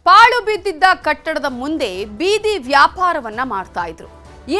ಪಾಳು ಬಿದ್ದಿದ್ದ ಕಟ್ಟಡದ ಮುಂದೆ ಬೀದಿ ವ್ಯಾಪಾರವನ್ನ ಮಾಡ್ತಾ ಇದ್ರು.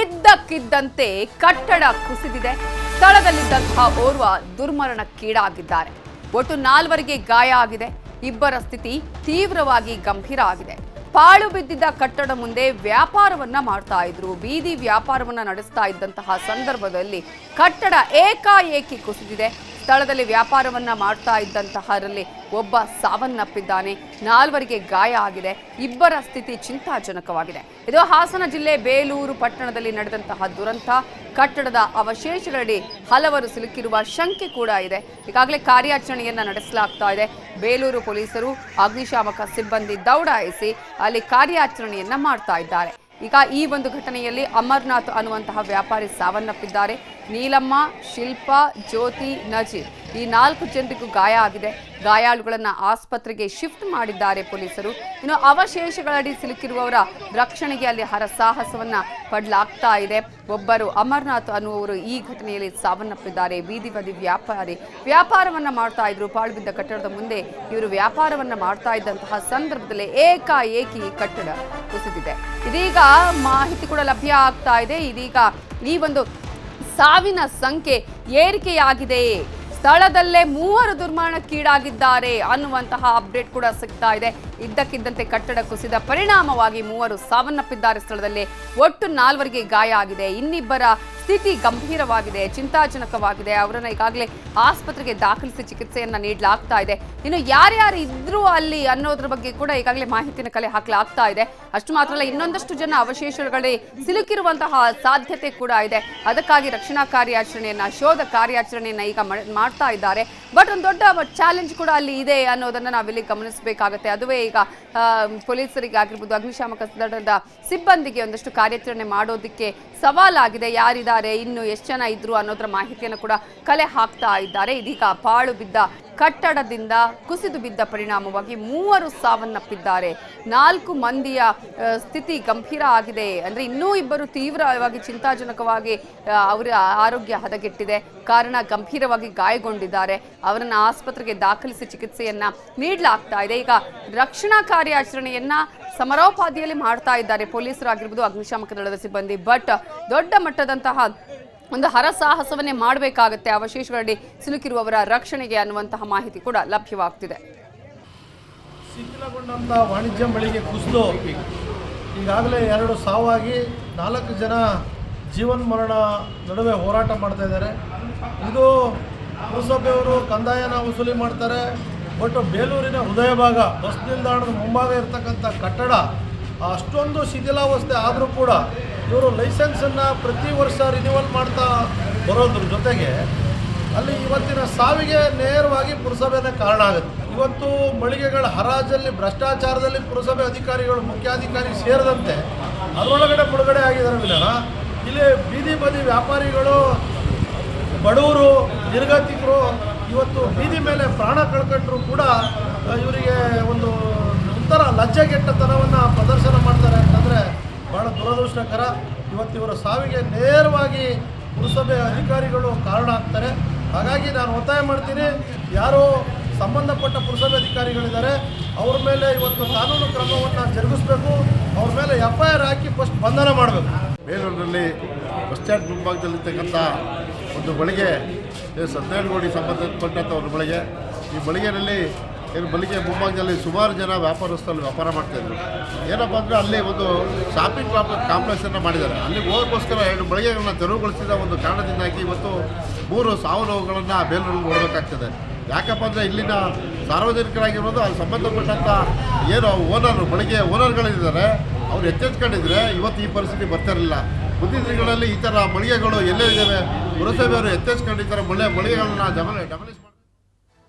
ಇದ್ದಕ್ಕಿದ್ದಂತೆ ಕಟ್ಟಡ ಕುಸಿದಿದೆ. ಸ್ಥಳದಲ್ಲಿದ್ದಂತಹ ಓರ್ವ ದುರ್ಮರಣಕ್ಕೀಡಾಗಿದ್ದಾರೆ. ಒಟ್ಟು 4 ಗಾಯ ಆಗಿದೆ. ಇಬ್ಬರ ಸ್ಥಿತಿ ತೀವ್ರವಾಗಿ ಗಂಭೀರ ಆಗಿದೆ. ಪಾಳು ಬಿದ್ದಿದ್ದ ಕಟ್ಟಡ ಮುಂದೆ ವ್ಯಾಪಾರವನ್ನ ಮಾಡ್ತಾ ಇದ್ರು. ಬೀದಿ ವ್ಯಾಪಾರವನ್ನ ನಡೆಸ್ತಾ ಇದ್ದಂತಹ ಸಂದರ್ಭದಲ್ಲಿ ಕಟ್ಟಡ ಏಕಾಏಕಿ ಕುಸಿದಿದೆ. ಸ್ಥಳದಲ್ಲಿ ವ್ಯಾಪಾರವನ್ನ ಮಾಡ್ತಾ ಇದ್ದಂತಹರಲ್ಲಿ ಒಬ್ಬ ಸಾವನ್ನಪ್ಪಿದ್ದಾನೆ. 4 ಗಾಯ ಆಗಿದೆ. ಇಬ್ಬರ ಸ್ಥಿತಿ ಚಿಂತಾಜನಕವಾಗಿದೆ. ಇದು ಹಾಸನ ಜಿಲ್ಲೆ ಬೇಲೂರು ಪಟ್ಟಣದಲ್ಲಿ ನಡೆದಂತಹ ದುರಂತ. ಕಟ್ಟಡದ ಅವಶೇಷಗಳಡಿ ಹಲವರು ಸಿಲುಕಿರುವ ಶಂಕೆ ಕೂಡ ಇದೆ. ಈಗಾಗಲೇ ಕಾರ್ಯಾಚರಣೆಯನ್ನ ನಡೆಸಲಾಗ್ತಾ ಇದೆ. ಬೇಲೂರು ಪೊಲೀಸರು ಅಗ್ನಿಶಾಮಕ ಸಿಬ್ಬಂದಿ ದೌಡಾಯಿಸಿ ಅಲ್ಲಿ ಕಾರ್ಯಾಚರಣೆಯನ್ನ ಮಾಡ್ತಾ ಇದ್ದಾರೆ. ಈಗ ಈ ಒಂದು ಘಟನೆಯಲ್ಲಿ ಅಮರ್ನಾಥ್ ಅನ್ನುವಂತಹ ವ್ಯಾಪಾರಿ ಸಾವನ್ನಪ್ಪಿದ್ದಾರೆ. ನೀಲಮ್ಮ, ಶಿಲ್ಪ, ಜ್ಯೋತಿ, ನಜೀರ್ ಈ 4 ಜನರಿಗೂ ಗಾಯ ಆಗಿದೆ. ಗಾಯಾಳುಗಳನ್ನು ಆಸ್ಪತ್ರೆಗೆ ಶಿಫ್ಟ್ ಮಾಡಿದ್ದಾರೆ ಪೊಲೀಸರು. ಇನ್ನು ಅವಶೇಷಗಳಡಿ ಸಿಲುಕಿರುವವರ ರಕ್ಷಣೆಗೆ ಅಲ್ಲಿ ಹರಸಾಹಸವನ್ನ ಪಡಲಾಗ್ತಾ ಇದೆ. ಒಬ್ಬರು ಅಮರ್ನಾಥ್ ಅನ್ನುವರು ಈ ಘಟನೆಯಲ್ಲಿ ಸಾವನ್ನಪ್ಪಿದ್ದಾರೆ. ಬೀದಿ ಬದಿ ವ್ಯಾಪಾರವನ್ನ ಮಾಡ್ತಾ ಇದ್ರು. ಪಾಳು ಬಿದ್ದ ಕಟ್ಟಡದ ಮುಂದೆ ಇವರು ವ್ಯಾಪಾರವನ್ನ ಮಾಡ್ತಾ ಇದ್ದಂತಹ ಸಂದರ್ಭದಲ್ಲಿ ಏಕಾಏಕಿ ಕಟ್ಟಡ ಕುಸಿದಿದೆ. ಇದೀಗ ಮಾಹಿತಿ ಕೂಡ ಲಭ್ಯ ಆಗ್ತಾ ಇದೆ. ಇದೀಗ ಈ ಒಂದು ಸಾವಿನ ಸಂಖ್ಯೆ ಏರಿಕೆಯಾಗಿದೆ. ಸ್ಥಳದಲ್ಲೇ 3 ದುರ್ಮರಣಕ್ಕೀಡಾಗಿದ್ದಾರೆ ಅನ್ನುವಂತಹ ಅಪ್ಡೇಟ್ ಕೂಡ ಸಿಗ್ತಾ ಇದೆ. ಇದ್ದಕ್ಕಿದ್ದಂತೆ ಕಟ್ಟಡ ಕುಸಿದ ಪರಿಣಾಮವಾಗಿ 3 ಸಾವನ್ನಪ್ಪಿದ್ದಾರೆ. ಸ್ಥಳದಲ್ಲಿ ಒಟ್ಟು 4 ಗಾಯ ಆಗಿದೆ. ಇನ್ನಿಬ್ಬರ ಸ್ಥಿತಿ ಗಂಭೀರವಾಗಿದೆ, ಚಿಂತಾಜನಕವಾಗಿದೆ. ಅವರನ್ನು ಈಗಾಗಲೇ ಆಸ್ಪತ್ರೆಗೆ ದಾಖಲಿಸಿ ಚಿಕಿತ್ಸೆಯನ್ನ ನೀಡಲಾಗ್ತಾ ಇದೆ. ಇನ್ನು ಯಾರ್ಯಾರು ಇದ್ರು ಅಲ್ಲಿ ಅನ್ನೋದ್ರ ಬಗ್ಗೆ ಕೂಡ ಈಗಾಗಲೇ ಮಾಹಿತಿಯನ್ನು ಕಲೆ ಹಾಕಲಾಗ್ತಾ ಇದೆ. ಅಷ್ಟು ಮಾತ್ರ ಅಲ್ಲ, ಇನ್ನೊಂದಷ್ಟು ಜನ ಅವಶೇಷಗಳೇ ಸಿಲುಕಿರುವಂತಹ ಸಾಧ್ಯತೆ ಕೂಡ ಇದೆ. ಅದಕ್ಕಾಗಿ ರಕ್ಷಣಾ ಕಾರ್ಯಾಚರಣೆಯನ್ನ, ಶೋಧ ಕಾರ್ಯಾಚರಣೆಯನ್ನ ಈಗ ಮಾಡ್ತಾ ಇದ್ದಾರೆ. ಬಟ್ ಒಂದು ದೊಡ್ಡ ಚಾಲೆಂಜ್ ಕೂಡ ಅಲ್ಲಿ ಇದೆ ಅನ್ನೋದನ್ನ ನಾವಿಲ್ಲಿ ಗಮನಿಸಬೇಕಾಗುತ್ತೆ. ಅದುವೇ ಈಗ ಪೊಲೀಸರಿಗೆ ಆಗಿರ್ಬೋದು, ಅಗ್ನಿಶಾಮಕ ದಳದ ಸಿಬ್ಬಂದಿಗೆ ಒಂದಷ್ಟು ಕಾರ್ಯಾಚರಣೆ ಮಾಡೋದಕ್ಕೆ ಸವಾಲಾಗಿದೆ. ಯಾರಿದ್ದಾರೆ, ಇನ್ನು ಎಷ್ಟು ಜನ ಇದ್ರು ಅನ್ನೋದ್ರ ಮಾಹಿತಿಯನ್ನು ಕೂಡ ಕಲೆ ಹಾಕ್ತಾ ಇದ್ದಾರೆ. ಇದೀಗ ಪಾಳು ಬಿದ್ದ ಕಟ್ಟಡದಿಂದ ಕುಸಿದು ಬಿದ್ದ ಪರಿಣಾಮವಾಗಿ 3 ಸಾವನ್ನಪ್ಪಿದ್ದಾರೆ. 4 ಮಂದಿಯ ಸ್ಥಿತಿ ಗಂಭೀರ ಆಗಿದೆ. ಅಂದ್ರೆ ಇನ್ನೂ ಇಬ್ಬರು ತೀವ್ರವಾಗಿ ಚಿಂತಾಜನಕವಾಗಿ ಅವರ ಆರೋಗ್ಯ ಹದಗೆಟ್ಟಿದೆ. ಕಾರಣ ಗಂಭೀರವಾಗಿ ಗಾಯಗೊಂಡಿದ್ದಾರೆ. ಅವರನ್ನು ಆಸ್ಪತ್ರೆಗೆ ದಾಖಲಿಸಿ ಚಿಕಿತ್ಸೆಯನ್ನ ನೀಡಲಾಗ್ತಾ ಇದೆ. ಈಗ ರಕ್ಷಣಾ ಕಾರ್ಯಾಚರಣೆಯನ್ನ ಸಮರೋಪಾದಿಯಲ್ಲಿ ಮಾಡ್ತಾ ಇದ್ದಾರೆ ಪೊಲೀಸರಾಗಿರ್ಬೋದು, ಅಗ್ನಿಶಾಮಕ ದಳದ ಸಿಬ್ಬಂದಿ. ಬಟ್ ದೊಡ್ಡ ಮಟ್ಟದಂತಹ ಒಂದು ಹರಸಾಹಸವನ್ನೇ ಮಾಡಬೇಕಾಗುತ್ತೆ ಅವಶೇಷಗಳಡಿ ಸಿಲುಕಿರುವವರ ರಕ್ಷಣೆಗೆ ಅನ್ನುವಂತಹ ಮಾಹಿತಿ ಕೂಡ ಲಭ್ಯವಾಗ್ತಿದೆ. ಶಿಥಿಲಗೊಂಡಂಥ ವಾಣಿಜ್ಯ ಮಳಿಗೆ ಕುಸಿದು ಈಗಾಗಲೇ 2 ಸಾವಾಗಿ 4 ಜನ ಜೀವನ್ಮರಣ ನಡುವೆ ಹೋರಾಟ ಮಾಡ್ತಾ ಇದ್ದಾರೆ. ಇದು ಪುರಸಭೆಯವರು ಕಂದಾಯನ ವಸೂಲಿ ಮಾಡ್ತಾರೆ. ಬಟ್ ಬೇಲೂರಿನ ಹೃದಯ ಭಾಗ, ಬಸ್ ನಿಲ್ದಾಣದ ಮುಂಭಾಗ ಇರತಕ್ಕಂಥ ಕಟ್ಟಡ ಅಷ್ಟೊಂದು ಶಿಥಿಲಾವಸ್ಥೆ ಆದರೂ ಕೂಡ ಇವರು ಲೈಸೆನ್ಸನ್ನು ಪ್ರತಿ ವರ್ಷ ರಿನ್ಯೂವಲ್ ಮಾಡ್ತಾ ಬರೋದ್ರ ಜೊತೆಗೆ ಅಲ್ಲಿ ಇವತ್ತಿನ ಸಾವಿಗೆ ನೇರವಾಗಿ ಪುರಸಭೆನೇ ಕಾರಣ ಆಗುತ್ತೆ. ಇವತ್ತು ಮಳಿಗೆಗಳ ಹರಾಜಲ್ಲಿ ಭ್ರಷ್ಟಾಚಾರದಲ್ಲಿ ಪುರಸಭೆ ಅಧಿಕಾರಿಗಳು, ಮುಖ್ಯಾಧಿಕಾರಿ ಸೇರಿದಂತೆ ಅದರೊಳಗಡೆ ಮುಳುಗಡೆ ಆಗಿದ್ದಾರೆ ವಿನಃ ಇಲ್ಲಿ ಬೀದಿ ಬದಿ ವ್ಯಾಪಾರಿಗಳು, ಬಡವರು, ನಿರ್ಗತಿಕರು ಇವತ್ತು ಬೀದಿ ಮೇಲೆ ಪ್ರಾಣ ಕಳ್ಕೊಂಡ್ರು ಕೂಡ ಇವರಿಗೆ ಒಂದು ಒಂಥರ ಲಜ್ಜೆಗೆಟ್ಟತನವನ್ನು ಪ್ರದರ್ಶನ ಮಾಡ್ತಾರೆ ಅಂತಂದರೆ ಭಾಳ ದುರದೃಷ್ಟಕರ. ಇವತ್ತಿವರ ಸಾವಿಗೆ ನೇರವಾಗಿ ಪುರಸಭೆ ಅಧಿಕಾರಿಗಳು ಕಾರಣ ಆಗ್ತಾರೆ. ಹಾಗಾಗಿ ನಾನು ಒತ್ತಾಯ ಮಾಡ್ತೀನಿ, ಯಾರು ಸಂಬಂಧಪಟ್ಟ ಪುರಸಭೆ ಅಧಿಕಾರಿಗಳಿದ್ದಾರೆ ಅವ್ರ ಮೇಲೆ ಇವತ್ತು ಕಾನೂನು ಕ್ರಮವನ್ನು ಜರುಗಿಸಬೇಕು. ಅವ್ರ ಮೇಲೆ FIR ಹಾಕಿ ಫಸ್ಟ್ ಬಂಧನ ಮಾಡಬೇಕು. ಬೇಲೂರಿನಲ್ಲಿ ಬಸ್ ಸ್ಟ್ಯಾಂಡ್ ಮುಂಭಾಗದಲ್ಲಿರ್ತಕ್ಕಂಥ ಒಂದು ಮಳಿಗೆ 17 ಕೋಟಿ ಸಂಬಂಧಪಟ್ಟಂಥ ಒಂದು ಮಳಿಗೆ. ಈ ಮಳಿಗೆಯಲ್ಲಿ ಮಳಿಗೆ ಮುಂಭಾಗದಲ್ಲಿ ಸುಮಾರು ಜನ ವ್ಯಾಪಾರಸ್ಥರು ವ್ಯಾಪಾರ ಮಾಡ್ತಾಯಿದ್ರು. ಏನಪ್ಪ ಅಂದರೆ ಅಲ್ಲಿ ಒಂದು ಶಾಪಿಂಗ್ ಕಾಂಪ್ಲೆಕ್ಸನ್ನು ಮಾಡಿದ್ದಾರೆ. ಅಲ್ಲಿ ಹೋಗೋಕ್ಕೋಸ್ಕರ 2 ಮಳಿಗೆಗಳನ್ನ ತೆರವುಗೊಳಿಸಿದ ಒಂದು ಕಾರಣದಿಂದಾಗಿ ಇವತ್ತು 3 ಸಾವು ನೋವುಗಳನ್ನು ಬೇಲೂರಲ್ಲಿ ನೋಡಬೇಕಾಗ್ತದೆ. ಯಾಕಪ್ಪ ಅಂದರೆ ಇಲ್ಲಿನ ಸಾರ್ವಜನಿಕರಾಗಿರ್ಬೋದು, ಅಲ್ಲಿ ಸಂಬಂಧಪಟ್ಟಂಥ ಏನು ಮಳಿಗೆ ಓನರ್ಗಳಿದ್ದಾರೆ ಅವ್ರು ಎಚ್ಚೆತ್ಕೊಂಡಿದ್ರೆ ಇವತ್ತು ಈ ಪರಿಸ್ಥಿತಿ ಬರ್ತಿರಲಿಲ್ಲ. ಮುಂದಿನ ದಿನಗಳಲ್ಲಿ ಈ ಥರ ಮಳಿಗೆಗಳು ಎಲ್ಲೇ ಇದ್ದಾವೆ ಪುರಸಭೆಯವರು ಎಚ್ಚೆತ್ಕೊಂಡು ಈ ಥರ ಮಳಿಗೆಗಳನ್ನ ಗಮನಿಸಿ.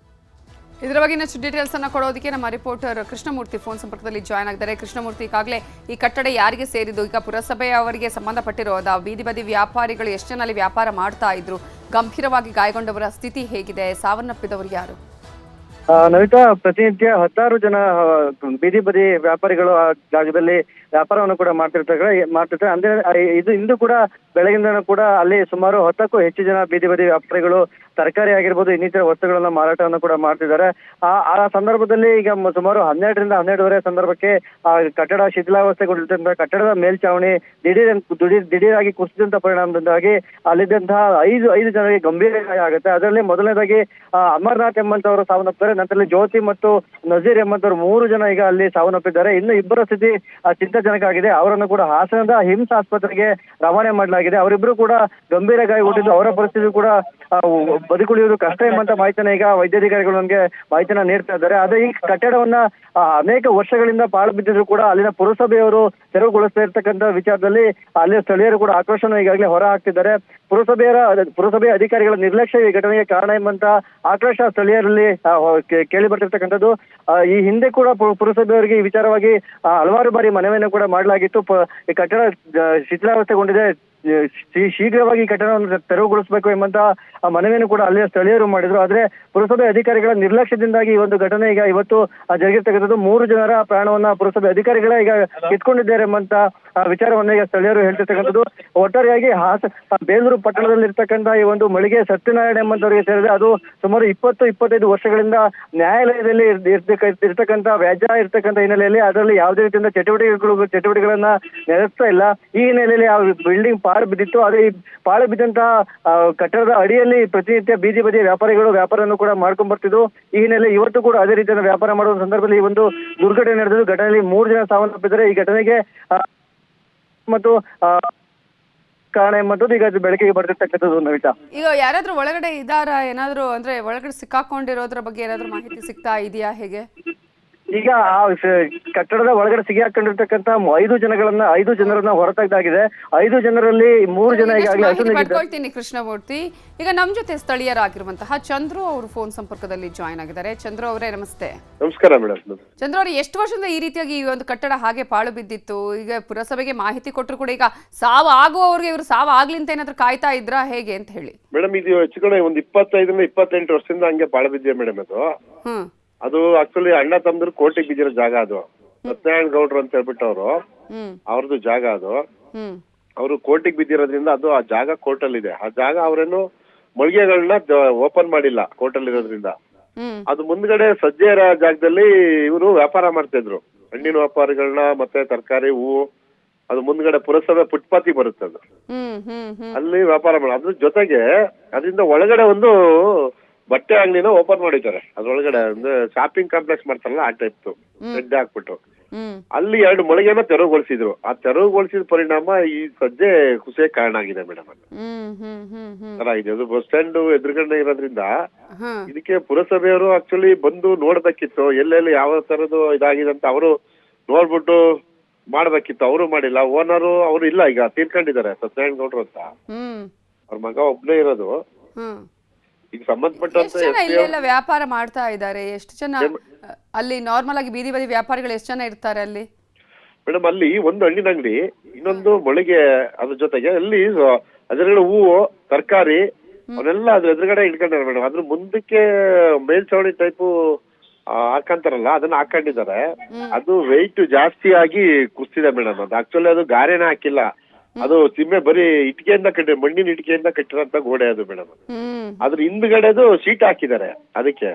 ಇದರ ಬಗ್ಗೆ ಇನ್ನಷ್ಟು ಡೀಟೇಲ್ಸ್ ಅನ್ನ ಕೊಡೋದಕ್ಕೆ ನಮ್ಮ ರಿಪೋರ್ಟರ್ ಕೃಷ್ಣಮೂರ್ತಿ ಫೋನ್ ಸಂಪರ್ಕದಲ್ಲಿ ಜಾಯ್ನ್ ಆಗಿದ್ದಾರೆ. ಕೃಷ್ಣಮೂರ್ತಿ, ಈಗಾಗಲೇ ಈ ಕಟ್ಟಡ ಯಾರಿಗೆ ಸೇರಿದ್ದು? ಈಗ ಪುರಸಭೆಯವರಿಗೆ ಸಂಬಂಧಪಟ್ಟಿರೋದ ಬೀದಿ ಬದಿ ವ್ಯಾಪಾರಿಗಳು ಎಷ್ಟು ಜನ ಅಲ್ಲಿ ವ್ಯಾಪಾರ ಮಾಡ್ತಾ ಇದ್ರು? ಗಂಭೀರವಾಗಿ ಗಾಯಗೊಂಡವರ ಸ್ಥಿತಿ ಹೇಗಿದೆ? ಸಾವನ್ನಪ್ಪಿದವರು ಯಾರು? ನವಿತಾ, ಪ್ರತಿನಿತ್ಯ 10 ಜನ ಬೀದಿ ಬದಿ ವ್ಯಾಪಾರಿಗಳು ಆ ಜಾಗದಲ್ಲಿ ವ್ಯಾಪಾರವನ್ನು ಕೂಡ ಮಾಡ್ತಿರ್ತಾರೆ. ಅಂದ್ರೆ ಇದು ಇಂದು ಕೂಡ ಬೆಳಗಿಂದ ಕೂಡ ಅಲ್ಲಿ ಸುಮಾರು 10ಕ್ಕೂ ಹೆಚ್ಚು ಜನ ಬೀದಿ ಬದಿ ವ್ಯಾಪಾರಿಗಳು ತರಕಾರಿ ಆಗಿರ್ಬೋದು ಇನ್ನಿತರ ವಸ್ತುಗಳನ್ನ ಮಾರಾಟವನ್ನು ಕೂಡ ಮಾಡ್ತಿದ್ದಾರೆ. ಆ ಸಂದರ್ಭದಲ್ಲಿ ಈಗ ಸುಮಾರು 12ರಿಂದ 12:30 ಸಂದರ್ಭಕ್ಕೆ ಆ ಕಟ್ಟಡ ಶಿಥಿಲಾವಸ್ಥೆಗೊಂಡಿದ್ದಂತಹ ಕಟ್ಟಡದ ಮೇಲ್ಚಾವಣಿ ದಿಢೀರಾಗಿ ಕುಸಿದಂತ ಪರಿಣಾಮದಿಂದಾಗಿ ಅಲ್ಲಿದ್ದಂತಹ ಐದು ಜನರಿಗೆ ಗಂಭೀರ ಗಾಯ ಆಗುತ್ತೆ. ಅದರಲ್ಲಿ ಮೊದಲನೇದಾಗಿ ಅಮರ್ನಾಥ್ ಎಂಬಂತವರು ಸಾವನ್ನಪ್ಪಿದ್ದಾರೆ. ನಂತರದಲ್ಲಿ ಜ್ಯೋತಿ ಮತ್ತು ನಜೀರ್ ಎಂಬಂತವರು 3 ಜನ ಈಗ ಅಲ್ಲಿ ಸಾವನ್ನಪ್ಪಿದ್ದಾರೆ. ಇನ್ನು ಇಬ್ಬರ ಸ್ಥಿತಿ ಚಿಂತಾಜನಕ ಆಗಿದೆ. ಅವರನ್ನು ಕೂಡ ಹಾಸನದ ಹಿಮ್ಸ್ ಆಸ್ಪತ್ರೆಗೆ ರವಾನೆ ಮಾಡಲಾಗಿದೆ. ಅವರಿಬ್ಬರು ಕೂಡ ಗಂಭೀರ ಗಾಯಗೊಂಡಿದ್ದು ಅವರ ಪರಿಸ್ಥಿತಿ ಕೂಡ ಬದುಕುಳಿಯುವುದು ಕಷ್ಟ ಎಂಬಂತ ಮಾಹಿತಿನ ಈಗ ವೈದ್ಯಾಧಿಕಾರಿಗಳು ನಮಗೆ ಮಾಹಿತಿನ ನೀಡ್ತಾ ಇದ್ದಾರೆ. ಆದ್ರೆ ಈ ಕಟ್ಟಡವನ್ನ ಅನೇಕ ವರ್ಷಗಳಿಂದ ಪಾಳು ಬಿದ್ದಿದ್ರು ಕೂಡ ಅಲ್ಲಿನ ಪುರಸಭೆಯವರು ತೆರವುಗೊಳಿಸ್ತಾ ಇರ್ತಕ್ಕಂಥ ವಿಚಾರದಲ್ಲಿ ಅಲ್ಲಿನ ಸ್ಥಳೀಯರು ಕೂಡ ಆಕ್ರೋಶನ ಈಗಾಗಲೇ ಹೊರ ಹಾಕ್ತಿದ್ದಾರೆ. ಪುರಸಭೆಯ ಅಧಿಕಾರಿಗಳ ನಿರ್ಲಕ್ಷ್ಯ ಈ ಘಟನೆಗೆ ಕಾರಣ ಎಂಬಂತ ಆಕ್ರೋಶ ಸ್ಥಳೀಯರಲ್ಲಿ ಕೇಳಿ ಬರ್ತಿರ್ತಕ್ಕಂಥದ್ದು. ಈ ಹಿಂದೆ ಕೂಡ ಪುರಸಭೆಯವರಿಗೆ ಈ ವಿಚಾರವಾಗಿ ಹಲವಾರು ಬಾರಿ ಮನವಿಯನ್ನು ಕೂಡ ಮಾಡಲಾಗಿತ್ತು. ಈ ಕಟ್ಟಡ ಶಿಥಿಲಾವಸ್ಥೆಗೊಂಡಿದೆ, ಶೀಘ್ರವಾಗಿ ಈ ಕಟ್ಟಡವನ್ನು ತೆರವುಗೊಳಿಸಬೇಕು ಎಂಬಂತ ಮನವಿಯನ್ನು ಕೂಡ ಅಲ್ಲಿಯ ಸ್ಥಳೀಯರು ಮಾಡಿದ್ರು. ಆದ್ರೆ ಪುರಸಭೆ ಅಧಿಕಾರಿಗಳ ನಿರ್ಲಕ್ಷ್ಯದಿಂದಾಗಿ ಈ ಒಂದು ಘಟನೆ ಈಗ ಇವತ್ತು ಜರುಗಿರ್ತಕ್ಕಂಥದ್ದು. 3 ಜನರ ಪ್ರಾಣವನ್ನ ಪುರಸಭೆ ಅಧಿಕಾರಿಗಳೇ ಈಗ ಕಿತ್ಕೊಂಡಿದ್ದಾರೆ ಎಂಬಂತ ವಿಚಾರವನ್ನ ಈಗ ಸ್ಥಳೀಯರು ಹೇಳ್ತಿರ್ತಕ್ಕಂಥದ್ದು. ಒಟ್ಟಾರೆಯಾಗಿ ಬೇಲೂರು ಪಟ್ಟಣದಲ್ಲಿರ್ತಕ್ಕಂಥ ಈ ಒಂದು ಮಳಿಗೆ ಸತ್ಯನಾರಾಯಣ ಎಂಬಂತವರಿಗೆ ಸೇರಿದೆ. ಅದು ಸುಮಾರು 20-25 ವರ್ಷಗಳಿಂದ ನ್ಯಾಯಾಲಯದಲ್ಲಿ ಇರ್ತಕ್ಕಂಥ ವ್ಯಾಜ್ಯ ಇರ್ತಕ್ಕಂಥ ಹಿನ್ನೆಲೆಯಲ್ಲಿ ಅದರಲ್ಲಿ ಯಾವುದೇ ರೀತಿಯಿಂದ ಚಟುವಟಿಕೆಗಳನ್ನ ನಡೆಸ್ತಾ ಇಲ್ಲ. ಈ ಹಿನ್ನೆಲೆಯಲ್ಲಿ ಆ ಬಿಲ್ಡಿಂಗ್ ಪಾಳು ಬಿದ್ದಿತ್ತು. ಅದೇ ಈ ಪಾಳು ಬಿದ್ದಂತಹ ಕಟ್ಟಡದ ಅಡಿಯಲ್ಲಿ ಪ್ರತಿನಿತ್ಯ ಬೀದಿ ಬದಿ ವ್ಯಾಪಾರಿಗಳು ವ್ಯಾಪಾರವನ್ನು ಕೂಡ ಮಾಡ್ಕೊಂಡ್ ಬರ್ತಿದ್ರು. ಈ ಹಿನ್ನೆಲೆ ಇವತ್ತು ಕೂಡ ಅದೇ ರೀತಿಯ ವ್ಯಾಪಾರ ಮಾಡುವ ಸಂದರ್ಭದಲ್ಲಿ ಈ ಒಂದು ದುರ್ಘಟನೆ ನಡೆದಿದ್ದು. ಘಟನೆಯಲ್ಲಿ 3 ಜನ ಸಾವನ್ನಪ್ಪಿದ್ದಾರೆ. ಈ ಘಟನೆಗೆ ಮತ್ತು ಕಾರಣ ಎಂಬಂತದ್ದು ಈಗ ಬೆಳಕಿಗೆ ಬರ್ತಿರ್ತಕ್ಕಂಥದ್ದು. ನವಿತಾ, ಈಗ ಯಾರಾದ್ರೂ ಒಳಗಡೆ ಇದಾರ, ಏನಾದ್ರು ಅಂದ್ರೆ ಒಳಗಡೆ ಸಿಕ್ಕಾಕೊಂಡಿರೋದ್ರ ಬಗ್ಗೆ ಏನಾದ್ರು ಮಾಹಿತಿ ಸಿಗ್ತಾ ಇದೆಯಾ ಹೇಗೆ? ಈಗ ಆ ಕಟ್ಟಡದ ಒಳಗಡೆ ಸಿಗಿ ಹಾಕೊಂಡಿರ್ತಕ್ಕಂಥ 5 ಜನರನ್ನ ಹೊರತೆಗೆದಾಗಿದೆ. 5 ಜನರಲ್ಲಿ 3 ಜನ ಈಗಾಗಲೇ ಪಡ್ಕೊಳ್ತೀನಿ. ಕೃಷ್ಣಮೂರ್ತಿ, ಈಗ ನಮ್ ಜೊತೆ ಸ್ಥಳೀಯರಾಗಿರುವಂತಹ ಚಂದ್ರು ಅವರು ಫೋನ್ ಸಂಪರ್ಕದಲ್ಲಿ ಜಾಯ್ನ್ ಆಗಿದ್ದಾರೆ. ಚಂದ್ರು ಅವರೇ ನಮಸ್ತೆ. ನಮಸ್ಕಾರ ಮೇಡಮ್. ಚಂದ್ರು ಅವರು, ಎಷ್ಟು ವರ್ಷದಿಂದ ಈ ರೀತಿಯಾಗಿ ಈ ಒಂದು ಕಟ್ಟಡ ಹಾಗೆ ಪಾಳು ಬಿದ್ದಿತ್ತು? ಈಗ ಪುರಸಭೆಗೆ ಮಾಹಿತಿ ಕೊಟ್ಟರು ಕೂಡ ಈಗ ಸಾವು ಆಗುವವರಿಗೆ ಇವರು ಸಾವು ಆಗ್ಲಿ ಅಂತ ಏನಾದ್ರು ಕಾಯ್ತಾ ಇದ್ರಾ ಹೇಗೆ ಅಂತ ಹೇಳಿ? ಮೇಡಮ್, ಇದು ಹೆಚ್ಚು ಕಡೆ ಒಂದು 25-28 ವರ್ಷದಿಂದ ಹಂಗೆ ಪಾಳು ಬಿದ್ದಿದೆ ಮೇಡಮ್. ಅದು ಆಕ್ಚುಲಿ ಅಣ್ಣ ತಮ್ಮದ್ರು ಕೋಟೆಗೆ ಬಿದ್ದಿರೋ ಜಾಗ. ಅದು ಸತ್ಯನಾರಾಯಣ ಗೌಡ್ರು ಅಂತ ಹೇಳ್ಬಿಟ್ಟು ಅವ್ರದ್ದು ಜಾಗ. ಅದು ಅವರು ಕೋಟೆಗೆ ಬಿದ್ದಿರೋದ್ರಿಂದ ಅದು ಆ ಜಾಗ ಕೋರ್ಟಲ್ಲಿ ಇದೆ. ಆ ಜಾಗ ಅವರೇನು ಮಳಿಗೆಗಳನ್ನ ಓಪನ್ ಮಾಡಿಲ್ಲ ಕೋರ್ಟಲ್ಲಿ ಇರೋದ್ರಿಂದ. ಅದು ಮುಂದ್ಗಡೆ ಸಜ್ಜೆರ ಜಾಗದಲ್ಲಿ ಇವರು ವ್ಯಾಪಾರ ಮಾಡ್ತಾ ಇದ್ರು, ಹಣ್ಣಿನ ವ್ಯಾಪಾರಿಗಳನ್ನ ಮತ್ತೆ ತರಕಾರಿ, ಹೂವು. ಅದು ಮುಂದ್ಗಡೆ ಪುರಸಭೆ ಫುಟ್ಪಾತಿ ಬರುತ್ತೆ, ಅದು ಅಲ್ಲಿ ವ್ಯಾಪಾರ ಮಾಡ. ಅದ್ರ ಜೊತೆಗೆ ಅದರಿಂದ ಒಳಗಡೆ ಒಂದು ಬಟ್ಟೆ ಅಂಗಡಿನ ಓಪನ್ ಮಾಡಿದ್ದಾರೆ. ಅದ್ರೊಳಗಡೆ ಒಂದು ಶಾಪಿಂಗ್ ಕಾಂಪ್ಲೆಕ್ಸ್ ಮಾಡ್ತಾರಲ್ಲ ಆ ಟೈಪ್ ಶೆಡ್ ಹಾಕ್ಬಿಟ್ಟು ಅಲ್ಲಿ 2 ಮಳಿಗೆನ ತೆರವುಗೊಳಿಸಿದ್ರು. ಆ ತೆರವುಗೊಳಿಸಿದ ಪರಿಣಾಮ ಈ ಸಜ್ಜೆ ಕುಸಿಯಕ್ಕೆ ಕಾರಣ ಆಗಿದೆ ಮೇಡಮ್. ಅದು ಅದು ಬಸ್ ಸ್ಟ್ಯಾಂಡ್ ಎದುರುಗಡೆ ಇರೋದ್ರಿಂದ ಇದಕ್ಕೆ ಪುರಸಭೆಯವರು ಆಕ್ಚುಲಿ ಬಂದು ನೋಡ್ಬೇಕಿತ್ತು, ಎಲ್ಲೆಲ್ಲಿ ಯಾವ ತರದ್ದು ಇದಾಗಿದೆ ಅಂತ ಅವರು ನೋಡ್ಬಿಟ್ಟು ಮಾಡ್ಬೇಕಿತ್ತು. ಅವರು ಮಾಡಿಲ್ಲ. ಓನರು ಅವರು ಇಲ್ಲ, ಈಗ ತೀರ್ಕೊಂಡಿದ್ದಾರೆ ಸತ್ಯನಾರಾಯಣ ಗೌಡ್ರು ಅಂತ. ಅವ್ರ ಮಗ ಒಬ್ನೇ ಇರೋದು. ಈಗ ಸಂಬಂಧಪಟ್ಟಂತ ಇಲ್ಲೆಲ್ಲ ವ್ಯಾಪಾರ ಮಾಡ್ತಾ ಇದ್ದಾರೆ. ಎಷ್ಟು ಜನ ಅಲ್ಲಿ ನಾರ್ಮಲ್ ಆಗಿ ಬೀದಿ ಬದಿ ವ್ಯಾಪಾರಿಗಳು ಎಷ್ಟು ಜನ ಇರ್ತಾರೆ ಅಲ್ಲಿ? ಮೇಡಮ್, ಅಲ್ಲಿ ಒಂದು ಹಣ್ಣಿನ ಅಂಗಡಿ, ಇನ್ನೊಂದು ಮಳಿಗೆ, ಅದ್ರ ಜೊತೆಗೆ ಅಲ್ಲಿ ಅದ್ರಗಡೆ ಹೂವು, ತರಕಾರಿ ಅವನ್ನೆಲ್ಲ ಅದ್ರ ಎದುರುಗಡೆ ಇಟ್ಕೊಂಡಿದ್ದಾರೆ ಮೇಡಮ್. ಅದ್ರ ಮುಂದಕ್ಕೆ ಮೇಲ್ಚಾವಣಿ ಟೈಪು ಹಾಕಂತಾರಲ್ಲ ಅದನ್ನ ಹಾಕೊಂಡಿದ್ದಾರೆ. ಅದು ವೆಯ್ಟ್ ಜಾಸ್ತಿ ಆಗಿ ಕುಸ್ತಿದೆ ಮೇಡಮ್. ಅದು ಆಕ್ಚುಲಿ ಅದು ಗಾರೆನ ಹಾಕಿಲ್ಲ, ಅದು ಸಿಮ್ಮೆ ಬರೀ ಇಟ್ಟಿಗೆಯಿಂದ ಮಣ್ಣಿನ ಇಟ್ಟಿಗೆಯಿಂದ ಕಟ್ಟಿರೋಂತ ಗೋಡೆ ಅದು ಮೇಡಮ್. ಅದ್ರ ಹಿಂದ್ಗಡೆದು ಸೀಟ್ ಹಾಕಿದ್ದಾರೆ. ಅದಕ್ಕೆ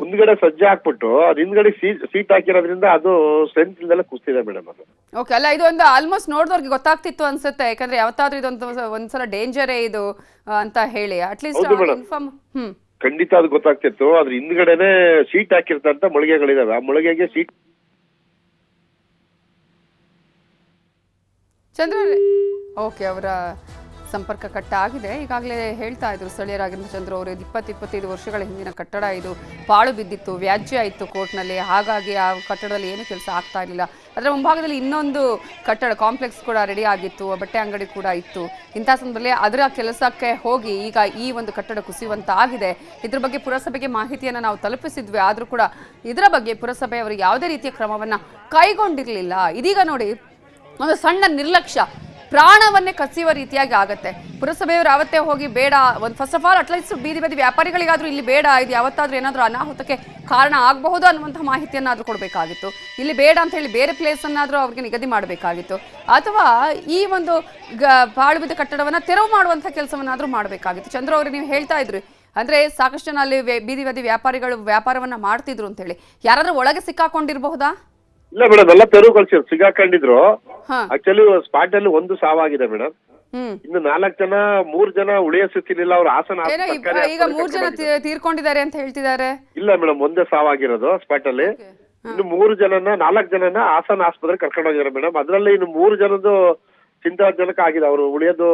ಮುಂದ್ಗಡೆ ಸಜ್ಜೆ ಹಾಕ್ಬಿಟ್ಟು ಅದ್ ಹಿಂದ್ಗಡೆ ಸೀಟ್ ಹಾಕಿರೋದ್ರಿಂದ ಅದು ಸ್ಟ್ರೆಂತ್ ಇಲ್ದೆಲ್ಲ ಕುಸ್ತಿದೆ ಮೇಡಮ್. ಅದು ಓಕೆ ಅಲ್ಲ, ಇದೊಂದು ಆಲ್ಮೋಸ್ಟ್ ನೋಡಿದವ್ರಿಗೆ ಗೊತ್ತಾಗ್ತಿತ್ತು ಅನ್ಸುತ್ತೆ. ಯಾಕಂದ್ರೆ ಯಾವತ್ತಾದ್ರೂ ಇದೊಂದು ಒಂದ್ಸಲ ಡೇಂಜರೇ ಇದು ಅಂತ ಹೇಳಿ ಅಟ್ಲೀಸ್ಟ್ ಇನ್ಫಾರ್ಮ್. ಖಂಡಿತ ಅದು ಗೊತ್ತಾಗ್ತಿತ್ತು. ಅದ್ರ ಹಿಂದ್ಗಡೆನೆ ಸೀಟ್ ಹಾಕಿರ್ತಂತ ಮಳಿಗೆಗಳಿದಾವೆ. ಆ ಮಳಿಗೆಗೆ ಸೀಟ್. ಚಂದ್ರ, ಓಕೆ, ಅವರ ಸಂಪರ್ಕ ಕಟ್ ಆಗಿದೆ. ಈಗಾಗಲೇ ಹೇಳ್ತಾ ಇದ್ರು ಸ್ಥಳೀಯರಾಗಿರುವ ಚಂದ್ರ ಅವರು, 20-25 ವರ್ಷಗಳ ಹಿಂದಿನ ಕಟ್ಟಡ ಇದು, ಪಾಳು ಬಿದ್ದಿತ್ತು, ವ್ಯಾಜ್ಯ ಇತ್ತು ಕೋರ್ಟ್ನಲ್ಲಿ. ಹಾಗಾಗಿ ಆ ಕಟ್ಟಡದಲ್ಲಿ ಏನು ಕೆಲಸ ಆಗ್ತಾ ಇರಲಿಲ್ಲ. ಅದರ ಮುಂಭಾಗದಲ್ಲಿ ಇನ್ನೊಂದು ಕಟ್ಟಡ ಕಾಂಪ್ಲೆಕ್ಸ್ ಕೂಡ ರೆಡಿ ಆಗಿತ್ತು, ಬಟ್ಟೆ ಅಂಗಡಿ ಕೂಡ ಇತ್ತು. ಇಂಥ ಸಂದರ್ಭದಲ್ಲಿ ಅದರ ಕೆಲಸಕ್ಕೆ ಹೋಗಿ ಈಗ ಈ ಒಂದು ಕಟ್ಟಡ ಕುಸಿಯುವಂತಾಗಿದೆ. ಇದ್ರ ಬಗ್ಗೆ ಪುರಸಭೆಗೆ ಮಾಹಿತಿಯನ್ನು ನಾವು ತಲುಪಿಸಿದ್ವಿ. ಆದರೂ ಕೂಡ ಇದರ ಬಗ್ಗೆ ಪುರಸಭೆ ಅವರು ಯಾವುದೇ ರೀತಿಯ ಕ್ರಮವನ್ನು ಕೈಗೊಂಡಿರಲಿಲ್ಲ. ಇದೀಗ ನೋಡಿ, ಒಂದು ಸಣ್ಣ ನಿರ್ಲಕ್ಷ್ಯ, ಪ್ರಾಣವನ್ನೇ ಕಸಿಯುವ ರೀತಿಯಾಗಿ ಆಗುತ್ತೆ. ಪುರಸಭೆಯವರು ಯಾವತ್ತೇ ಹೋಗಿ ಬೇಡ, ಒಂದು ಫಸ್ಟ್ ಆಫ್ ಆಲ್ ಅಟ್ಲೀಸ್ಟ್ ಬೀದಿ ಬದಿ ವ್ಯಾಪಾರಿಗಳಿಗಾದ್ರೂ ಇಲ್ಲಿ ಬೇಡ, ಇದು ಯಾವತ್ತಾದ್ರೂ ಏನಾದರೂ ಅನಾಹುತಕ್ಕೆ ಕಾರಣ ಆಗಬಹುದು ಅನ್ನುವಂಥ ಮಾಹಿತಿಯನ್ನಾದ್ರೂ ಕೊಡಬೇಕಾಗಿತ್ತು. ಇಲ್ಲಿ ಬೇಡ ಅಂತ ಹೇಳಿ ಬೇರೆ ಪ್ಲೇಸ್ ಅನ್ನಾದ್ರೂ ಅವ್ರಿಗೆ ನಿಗದಿ ಮಾಡಬೇಕಾಗಿತ್ತು, ಅಥವಾ ಈ ಒಂದು ಪಾಳು ಬಿದ್ದ ಕಟ್ಟಡವನ್ನ ತೆರವು ಮಾಡುವಂಥ ಕೆಲಸವನ್ನಾದ್ರೂ ಮಾಡಬೇಕಾಗಿತ್ತು. ಚಂದ್ರು ಅವರು ನೀವು ಹೇಳ್ತಾ ಇದ್ರಿ ಅಂದ್ರೆ ಸಾಕಷ್ಟು ಜನ ಅಲ್ಲಿ ಬೀದಿ ಬದಿ ವ್ಯಾಪಾರಿಗಳು ವ್ಯಾಪಾರವನ್ನ ಮಾಡ್ತಿದ್ರು ಅಂತ ಹೇಳಿ, ಯಾರಾದ್ರೂ ಒಳಗೆ ಸಿಕ್ಕಾಕೊಂಡಿರಬಹುದಾ? ಇಲ್ಲ ಮೇಡಮ್, ಎಲ್ಲ ತೆರವುಗೊಳಿಸಿದ್ರು, ಸಿಗಾಕೊಂಡಿದ್ರು. ಆಕ್ಚುಲಿ ಸ್ಪಾಟ್ ಅಲ್ಲಿ ಒಂದು ಸಾವಾಗಿದೆ ಮೇಡಮ್. ಇನ್ನು 4 ಜನ 3 ಜನ ಉಳಿಯ ಸ್ಥಿತಿಲಿಲ್ಲ. ಅವ್ರು ಹಾಸನ ಈಗ 3 ಜನ ತೀರ್ಕೊಂಡಿದ್ದಾರೆ ಅಂತ ಹೇಳ್ತಿದ್ದಾರೆ. ಇಲ್ಲ ಮೇಡಮ್, ಒಂದೇ ಸಾವಾಗಿರೋದು ಸ್ಪಾಟ್ ಅಲ್ಲಿ. ಇನ್ನು 4 ಜನನ ಹಾಸನ ಆಸ್ಪತ್ರೆಗೆ ಕರ್ಕೊಂಡು ಹೋಗಿದ್ದಾರೆ ಮೇಡಮ್. ಅದ್ರಲ್ಲಿ ಇನ್ನು 3 ಜನದ್ದು ಚಿಂತಾಜನಕ ಆಗಿದೆ. ಅವರು ಉಳಿಯೋದು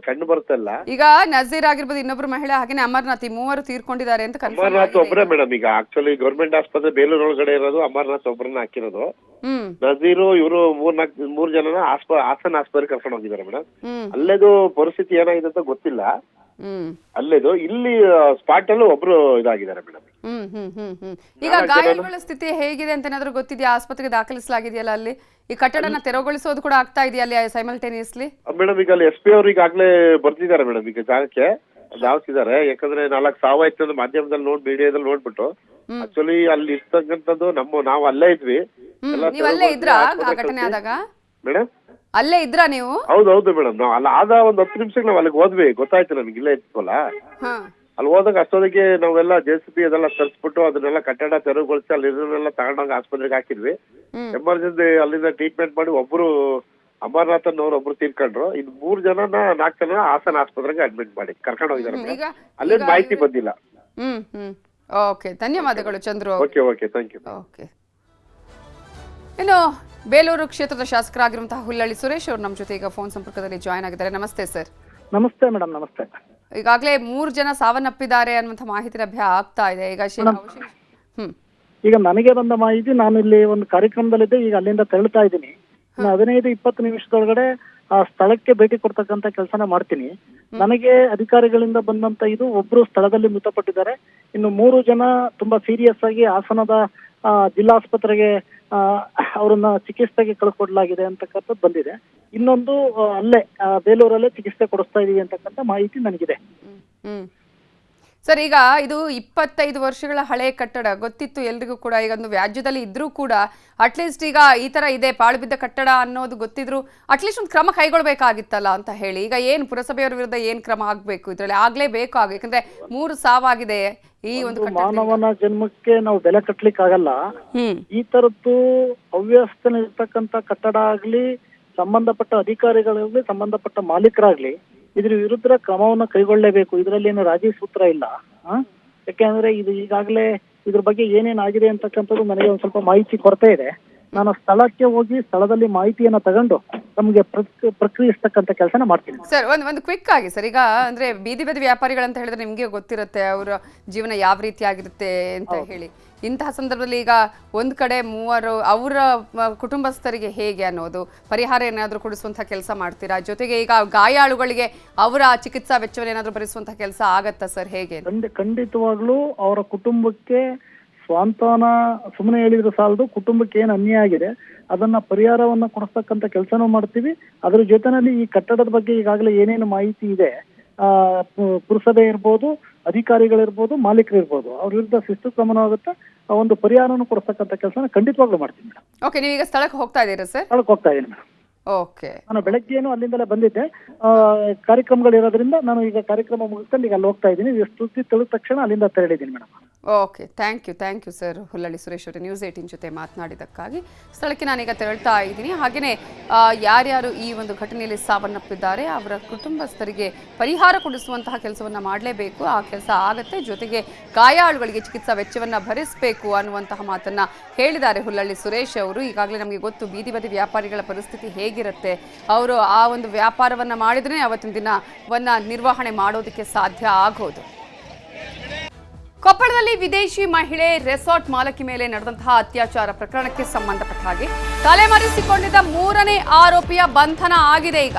ಕಂಡು ಬರುತ್ತಲ್ಲ. ಈಗ ನಜೀರ್ ಆಗಿರ್ಬೋದು, ಇನ್ನೊಬ್ರು ಮಹಿಳೆ, ಹಾಗೇನೆ ಅಮರ್ನಾಥ್, ಈ 3 ತೀರ್ಕೊಂಡಿದ್ದಾರೆ ಅಂತ. ಅಮರ್ನಾಥ್ ಒಬ್ಬರೇ ಮೇಡಮ್. ಈಗ ಆಕ್ಚುಲಿ ಗೌರ್ಮೆಂಟ್ ಆಸ್ಪತ್ರೆ ಬೇಲೂರು ಒಳಗಡೆ ಇರೋದು ಅಮರ್ನಾಥ್ ಒಬ್ಬರನ್ನ ಹಾಕಿರೋದು. ನಜೀರು ಇವರು 3 ಜನನ ಹಾಸನ ಆಸ್ಪತ್ರೆಗೆ ಕರ್ಕೊಂಡು ಹೋಗಿದ್ದಾರೆ ಮೇಡಮ್. ಅಲ್ಲೇದು ಪರಿಸ್ಥಿತಿ ಏನಾಗಿದೆ ಅಂತ ಗೊತ್ತಿಲ್ಲ. ಅಲ್ಲೇದು ಇಲ್ಲಿ ಸ್ಪಾಟ್ ಅಲ್ಲೂ ಒಬ್ರು ಇದಾಗಿದ್ದಾರೆ ಮೇಡಮ್. ಈಗ ಗಾಯಗಳ ಸ್ಥಿತಿ ಹೇಗಿದೆ ಅಂತ ಏನಾದ್ರು ಗೊತ್ತಿದೆಯಾ? ಆಸ್ಪತ್ರೆಗೆ ದಾಖಲಿಸಲಾಗಿದೆಯಲ್ಲ ಅಲ್ಲಿ? ಈ ಕಟ್ಟಡನ ತೆರವುಗೊಳಿಸೋದು ಕೂಡ ಆಗ್ತಾ ಇದೆಯಾ ಅಲ್ಲಿ ಸೈಮಲ್ಟೇನಿಯಸ್ಲಿ? ಮೇಡಮ್ ಈಗ ಅಲ್ಲಿ SP ಅವರು ಈಗಾಗಲೇ ಬರ್ತಿದ್ದಾರೆ ಮೇಡಮ್, ಈಗ ಜಾಗಕ್ಕೆ ಧಾವಿಸಿದ್ದಾರೆ. ಯಾಕಂದ್ರೆ 4 ಸಾವಾಯ್ತು ಅಂತ ಮಾಧ್ಯಮದಲ್ಲಿ ಮೀಡಿಯಾದಲ್ಲಿ ನೋಡ್ಬಿಟ್ಟು, ಆಕ್ಚುಲಿ ಅಲ್ಲಿ ಇರ್ತಕ್ಕಂಥದ್ದು ನಾವು ಅಲ್ಲೇ ಇದ್ವಿ. ನೀವು ಅಲ್ಲೇ ಇದ್ರಾ ಆ ಘಟನೆ ಆದಾಗ? ಮೇಡಮ್ ಅಲ್ಲೇ ಇದ್ರಾ ನೀವು? ಹೌದು ಮೇಡಮ್, ನಾವು ಅಲ್ಲ ಆದ ಒಂದು 10 ನಿಮಿಷಕ್ಕೆ ನಾವು ಅಲ್ಲಿಗೆ ಹೋದ್ವಿ. ಗೊತ್ತಾಯ್ತು ನಮ್ಗೆ ಇಲ್ಲೇ ಇತ್ತಲ್ಲ. ಅಲ್ಲಿ ಹೋದಾಗ ಅಷ್ಟೊತ್ತಿಗೆ ನಾವೆಲ್ಲ JCB ಅದೆಲ್ಲ ತರಿಸ್ಬಿಟ್ಟು ಅದನ್ನೆಲ್ಲ ಕಟ್ಟಡ ತೆರವುಗೊಳಿಸಿ ಅಲ್ಲಿ ಇದನ್ನೆಲ್ಲ ತಗೊಂಡೋಗಿ ಆಸ್ಪತ್ರೆಗೆ ಹಾಕಿದ್ವಿ. ಎಮರ್ಜೆನ್ಸಿ ಅಲ್ಲಿಂದ ಟ್ರೀಟ್ಮೆಂಟ್ ಮಾಡಿ ಒಬ್ರು ಅಮರ್ನಾಥ್ ಅನ್ನೋರು ಒಬ್ರು ತೀರ್ಕೊಂಡ್ರು. ಇನ್ನು 3 ಜನನ 4 ಜನ ಹಾಸನ ಆಸ್ಪತ್ರೆಗೆ ಅಡ್ಮಿಟ್ ಮಾಡಿ ಕರ್ಕೊಂಡು ಹೋಗಿದ್ದಾರೆ. ಅಲ್ಲೇನು ಮಾಹಿತಿ ಬಂದಿಲ್ಲ. ಓಕೆ, ಧನ್ಯವಾದಗಳು Chandru. Okay thank you. Okay, ಇನ್ನು ಬೇಲೂರು ಕ್ಷೇತ್ರದ ಶಾಸಕರಾಗಿರುವಂತಹ ಹುಲ್ಲಳ್ಳಿ ಸುರೇಶ್ ಅವರು ನಮ್ಮ ಜೊತೆ ಈಗ ಫೋನ್ ಸಂಪರ್ಕದಲ್ಲಿ ಜಾಯ್ನ್ ಆಗಿದ್ದಾರೆ. ನಮಸ್ತೆ ಸರ್. ನಮಸ್ತೆ ಮೇಡಮ್. ನಮಸ್ತೆ. ಈಗಾಗಲೇ 3 ಜನ ಸಾವನ್ನಪ್ಪಿದ್ದಾರೆ ಅನ್ನುವಂಥ ಮಾಹಿತಿ ಲಭ್ಯ ಆಗ್ತಾ ಇದೆ. ಈಗ ನನಗೆ ಬಂದ ಮಾಹಿತಿ, ನಾನು ಇಲ್ಲಿ ಒಂದು ಕಾರ್ಯಕ್ರಮದಲ್ಲಿದ್ದೆ, ಈಗ ಅಲ್ಲಿಂದ ತೆರಳುತ್ತಾ ಇದ್ದೀನಿ. 15-20 ನಿಮಿಷದೊಳಗಡೆ ಆ ಸ್ಥಳಕ್ಕೆ ಭೇಟಿ ಕೊಡ್ತಕ್ಕಂತ ಕೆಲಸನ ಮಾಡ್ತೀನಿ. ನನಗೆ ಅಧಿಕಾರಿಗಳಿಂದ ಬಂದಂತ ಇದು, ಒಬ್ರು ಸ್ಥಳದಲ್ಲಿ ಮೃತಪಟ್ಟಿದ್ದಾರೆ, ಇನ್ನು 3 ಜನ ತುಂಬಾ ಸೀರಿಯಸ್ ಆಗಿ ಹಾಸನದ ಜಿಲ್ಲಾಸ್ಪತ್ರೆಗೆ ಅವರನ್ನ ಚಿಕಿತ್ಸೆಗೆ ಕಳಿಸ್ಕೊಡ್ಲಾಗಿದೆ ಅಂತಕ್ಕಂಥದ್ದು ಬಂದಿದೆ. ಇನ್ನೊಂದು ಅಲ್ಲೇ ಬೇಲೂರಲ್ಲೇ ಚಿಕಿತ್ಸೆ ಕೊಡಿಸ್ತಾ ಇದೀವಿ ಅಂತಕ್ಕಂಥ ಮಾಹಿತಿ ನನಗಿದೆ. ಸರ್, ಈಗ ಇದು 25 ವರ್ಷಗಳ ಹಳೆ ಕಟ್ಟಡ, ಗೊತ್ತಿತ್ತು ಎಲ್ರಿಗೂ ಕೂಡ. ಈಗ ಒಂದು ವ್ಯಾಜ್ಯದಲ್ಲಿ ಇದ್ರೂ ಕೂಡ ಅಟ್ಲೀಸ್ಟ್ ಈಗ ಈ ತರ ಇದೆ ಪಾಳು ಬಿದ್ದ ಕಟ್ಟಡ ಅನ್ನೋದು ಗೊತ್ತಿದ್ರು ಅಟ್ಲೀಸ್ಟ್ ಒಂದು ಕ್ರಮ ಕೈಗೊಳ್ಬೇಕಾಗಿತ್ತಲ್ಲ ಅಂತ ಹೇಳಿ. ಈಗ ಏನು ಪುರಸಭೆಯವರ ವಿರುದ್ಧ ಏನ್ ಕ್ರಮ ಆಗ್ಬೇಕು ಇದ್ರಲ್ಲಿ? ಆಗ್ಲೇಬೇಕು, ಯಾಕಂದ್ರೆ 3 ಸಾವಾಗಿದೆ. ಈ ಒಂದು ಮಾನವನ ಜನ್ಮಕ್ಕೆ ನಾವು ಬೆಲೆ ಕಟ್ಲಿಕ್ಕೆ ಆಗಲ್ಲ. ಈ ತರದ್ದು ಅವ್ಯವಸ್ಥೆ ಇರ್ತಕ್ಕಂಥ ಕಟ್ಟಡ ಆಗ್ಲಿ, ಸಂಬಂಧಪಟ್ಟ ಅಧಿಕಾರಿಗಳಾಗ್ಲಿ, ಸಂಬಂಧಪಟ್ಟ ಮಾಲೀಕರಾಗ್ಲಿ ಇದ್ರ ವಿರುದ್ಧ ಕ್ರಮವನ್ನ ಕೈಗೊಳ್ಳಲೇಬೇಕು. ಇದರಲ್ಲಿ ಏನು ರಾಜಿ ಸೂತ್ರ ಇಲ್ಲ. ಯಾಕೆಂದ್ರೆ ಇದು ಈಗಾಗಲೇ ಇದ್ರ ಬಗ್ಗೆ ಏನೇನಾಗಿದೆ ಅಂತಕ್ಕಂಥದ್ದು ನನಗೆ ಒಂದ್ ಸ್ವಲ್ಪ ಮಾಹಿತಿ ಕೊರತೆ ಇದೆ. ನಾನು ಸ್ಥಳಕ್ಕೆ ಹೋಗಿ ಸ್ಥಳದಲ್ಲಿ ಮಾಹಿತಿಯನ್ನ ತಗೊಂಡು ನಮ್ಗೆ ಪ್ರಕ್ರಿಯಿಸ್ತಕ್ಕಂಥ ಕೆಲಸನ ಮಾಡ್ತೀನಿ. ಸರ್, ಒಂದು ಕ್ವಿಕ್ ಆಗಿ ಸರ್, ಈಗ ಅಂದ್ರೆ ಬೀದಿ ಬದಿ ವ್ಯಾಪಾರಿಗಳಂತ ಹೇಳಿದ್ರೆ ನಿಮ್ಗೆ ಗೊತ್ತಿರುತ್ತೆ ಅವರ ಜೀವನ ಯಾವ ರೀತಿ ಆಗಿರುತ್ತೆ ಅಂತ ಹೇಳಿ. ಇಂತಹ ಸಂದರ್ಭದಲ್ಲಿ ಈಗ ಒಂದ್ ಕಡೆ 3 ಅವರ ಕುಟುಂಬಸ್ಥರಿಗೆ ಹೇಗೆ ಅನ್ನೋದು ಪರಿಹಾರ ಏನಾದರೂ ಕೊಡಿಸುವಂತಹ ಕೆಲಸ ಮಾಡ್ತೀರಾ? ಜೊತೆಗೆ ಈಗ ಗಾಯಾಳುಗಳಿಗೆ ಅವರ ಚಿಕಿತ್ಸಾ ವೆಚ್ಚವನ್ನು ಏನಾದರೂ ಭರಿಸುವಂತಹ ಕೆಲಸ ಆಗತ್ತಾ ಸರ್? ಹೇಗೆ? ಖಂಡಿತವಾಗ್ಲೂ ಅವರ ಕುಟುಂಬಕ್ಕೆ ಸ್ವಾಂತನ ಸುಮ್ಮನೆ ಹೇಳಿದ್ರು ಸಾಲದು. ಕುಟುಂಬಕ್ಕೆ ಏನು ಅನ್ಯಾಯ ಆಗಿದೆ ಅದನ್ನ ಪರಿಹಾರವನ್ನ ಕೊಡಿಸ್ತಕ್ಕಂಥ ಕೆಲಸನೂ ಮಾಡ್ತೀವಿ. ಅದ್ರ ಜೊತೆನಲ್ಲಿ ಈ ಕಟ್ಟಡದ ಬಗ್ಗೆ ಈಗಾಗಲೇ ಏನೇನು ಮಾಹಿತಿ ಇದೆ, ಪುರಸಭೆ ಇರ್ಬೋದು, ಅಧಿಕಾರಿಗಳಿರ್ಬೋದು, ಮಾಲೀಕರಿರ್ಬೋದು, ಅವ್ರ ವಿರುದ್ಧ ಶಿಸ್ತು ಕ್ರಮವಾಗುತ್ತೆ. ಒಂದು ಪರಿಹಾರವನ್ನು ಕೊಡಿಸ್ತಕ್ಕಂಥ ಕೆಲಸನ ಖಂಡಿತವಾಗ್ಲೂ ಮಾಡ್ತೀನಿ ಮೇಡಮ್. ಓಕೆ, ನೀವೀಗ ಸ್ಥಳಕ್ಕೆ ಹೋಗ್ತಾ ಇದ್ದೀರಾ ಸರ್? ಸ್ಥಳಕ್ಕೆ ಹೋಗ್ತಾ ಇದ್ದೀನಿ ಮೇಡಮ್. ಓಕೆ, ನಾನು ಬೆಳಗ್ಗೆನೂ ಅಲ್ಲಿಂದಲೇ ಬಂದಿದ್ದೆ. ಕಾರ್ಯಕ್ರಮಗಳಿರೋದ್ರಿಂದ ನಾನು ಈಗ ಕಾರ್ಯಕ್ರಮ ಮುಗಿಸ್ಕೊಂಡು ಈಗ ಅಲ್ಲಿ ಹೋಗ್ತಾ ಇದ್ದೀನಿ. ಸುದ್ದಿ ತಿಳಿದ ತಕ್ಷಣ ಅಲ್ಲಿಂದ ತೆರಳಿದ್ದೀನಿ madam. Okay, thank you sir. Hullalli Suresh ಅವರು ನ್ಯೂಸ್ 18 ಜೊತೆ ಮಾತನಾಡಿದ್ದಕ್ಕಾಗಿ. ಸ್ಥಳಕ್ಕೆ ನಾನೀಗ ತೆರಳ್ತಾ ಇದ್ದೀನಿ. ಹಾಗೆಯೇ ಯಾರ್ಯಾರು ಈ ಒಂದು ಘಟನೆಯಲ್ಲಿ ಸಾವನ್ನಪ್ಪಿದ್ದಾರೆ ಅವರ ಕುಟುಂಬಸ್ಥರಿಗೆ ಪರಿಹಾರ ಕೊಡಿಸುವಂತಹ ಕೆಲಸವನ್ನು ಮಾಡಲೇಬೇಕು. ಆ ಕೆಲಸ ಆಗುತ್ತೆ. ಜೊತೆಗೆ ಗಾಯಾಳುಗಳಿಗೆ ಚಿಕಿತ್ಸಾ ವೆಚ್ಚವನ್ನು ಭರಿಸಬೇಕು ಅನ್ನುವಂತಹ ಮಾತನ್ನು ಹೇಳಿದ್ದಾರೆ ಹುಲ್ಲಳ್ಳಿ ಸುರೇಶ್ ಅವರು. ಈಗಾಗಲೇ ನಮಗೆ ಗೊತ್ತು ಬೀದಿ ಬದಿ ವ್ಯಾಪಾರಿಗಳ ಪರಿಸ್ಥಿತಿ ಹೇಗಿರುತ್ತೆ. ಅವರು ಆ ಒಂದು ವ್ಯಾಪಾರವನ್ನು ಮಾಡಿದ್ರೆ ಅವತ್ತಿನ ದಿನವನ್ನು ನಿರ್ವಹಣೆ ಮಾಡೋದಕ್ಕೆ ಸಾಧ್ಯ ಆಗೋದು. ಕೊಪ್ಪಳದಲ್ಲಿ ವಿದೇಶಿ ಮಹಿಳೆ ರೆಸಾರ್ಟ್ ಮಾಲಕಿ ಮೇಲೆ ನಡೆದಂತಹ ಅತ್ಯಾಚಾರ ಪ್ರಕರಣಕ್ಕೆ ಸಂಬಂಧಪಟ್ಟ ಹಾಗೆ ತಲೆಮರೆಸಿಕೊಂಡಿದ್ದ 3ನೇ ಆರೋಪಿಯ ಬಂಧನ ಆಗಿದೆ. ಈಗ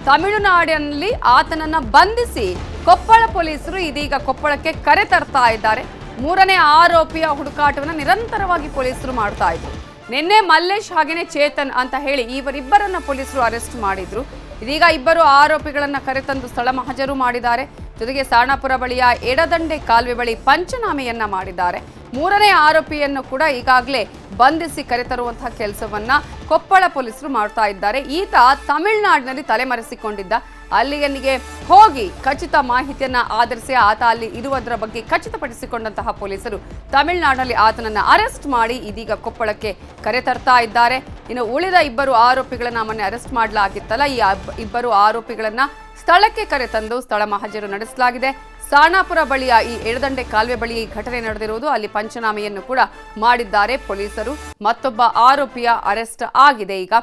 ತಮಿಳುನಾಡಿನಲ್ಲಿ ಆತನನ್ನ ಬಂಧಿಸಿ ಕೊಪ್ಪಳ ಪೊಲೀಸರು ಇದೀಗ ಕೊಪ್ಪಳಕ್ಕೆ ಕರೆ ತರ್ತಾ ಇದ್ದಾರೆ. 3ನೇ ಆರೋಪಿಯ ಹುಡುಕಾಟವನ್ನು ನಿರಂತರವಾಗಿ ಪೊಲೀಸರು ಮಾಡ್ತಾ ಇದ್ರು. ನಿನ್ನೆ ಮಲ್ಲೇಶ್ ಹಾಗೇನೆ ಚೇತನ್ ಅಂತ ಹೇಳಿ ಇವರಿಬ್ಬರನ್ನ ಪೊಲೀಸರು ಅರೆಸ್ಟ್ ಮಾಡಿದ್ರು. ಇದೀಗ ಇಬ್ಬರು ಆರೋಪಿಗಳನ್ನ ಕರೆತಂದು ಸ್ಥಳ ಮಹಜರು ಮಾಡಿದ್ದಾರೆ. ಜೊತೆಗೆ ಸಾಣಾಪುರ ಬಳಿಯ ಎಡದಂಡೆ ಕಾಲುವೆ ಬಳಿ ಪಂಚನಾಮೆಯನ್ನ ಮಾಡಿದ್ದಾರೆ. ಮೂರನೇ ಆರೋಪಿಯನ್ನು ಕೂಡ ಈಗಾಗಲೇ ಬಂಧಿಸಿ ಕರೆತರುವಂತಹ ಕೆಲಸವನ್ನ ಕೊಪ್ಪಳ ಪೊಲೀಸರು ಮಾಡ್ತಾ ಇದ್ದಾರೆ. ಈತ ತಮಿಳುನಾಡಿನಲ್ಲಿ ತಲೆಮರೆಸಿಕೊಂಡಿದ್ದ. ಅಲ್ಲಿಗೆ ಹೋಗಿ ಖಚಿತ ಮಾಹಿತಿಯನ್ನ ಆಧರಿಸಿ ಆತ ಅಲ್ಲಿ ಇರುವುದರ ಬಗ್ಗೆ ಖಚಿತಪಡಿಸಿಕೊಂಡಂತಹ ಪೊಲೀಸರು ತಮಿಳುನಾಡಿನಲ್ಲಿ ಆತನನ್ನ ಅರೆಸ್ಟ್ ಮಾಡಿ ಇದೀಗ ಕೊಪ್ಪಳಕ್ಕೆ ಕರೆತರ್ತಾ ಇದ್ದಾರೆ. ಇನ್ನು ಉಳಿದ ಇಬ್ಬರು ಆರೋಪಿಗಳನ್ನ ಮೊನ್ನೆ ಅರೆಸ್ಟ್ ಮಾಡಲಾಗಿತ್ತಲ್ಲ, ಈ ಇಬ್ಬರು ಆರೋಪಿಗಳನ್ನ ಸ್ಥಳಕ್ಕೆ ಕರೆತಂದು ಸ್ಥಳ ಮಹಜರು ನಡೆಸಲಾಗಿದೆ. ಸಾಣಾಪುರ ಬಳಿಯ ಈ ಎಡದಂಡೆ ಕಾಲುವೆ ಬಳಿ ಈ ಘಟನೆ ನಡೆದಿರುವುದು. ಅಲ್ಲಿ ಪಂಚನಾಮೆಯನ್ನು ಕೂಡ ಮಾಡಿದ್ದಾರೆ ಪೊಲೀಸರು. ಮತ್ತೊಬ್ಬ ಆರೋಪಿಯ ಅರೆಸ್ಟ್ ಆಗಿದೆ. ಈಗ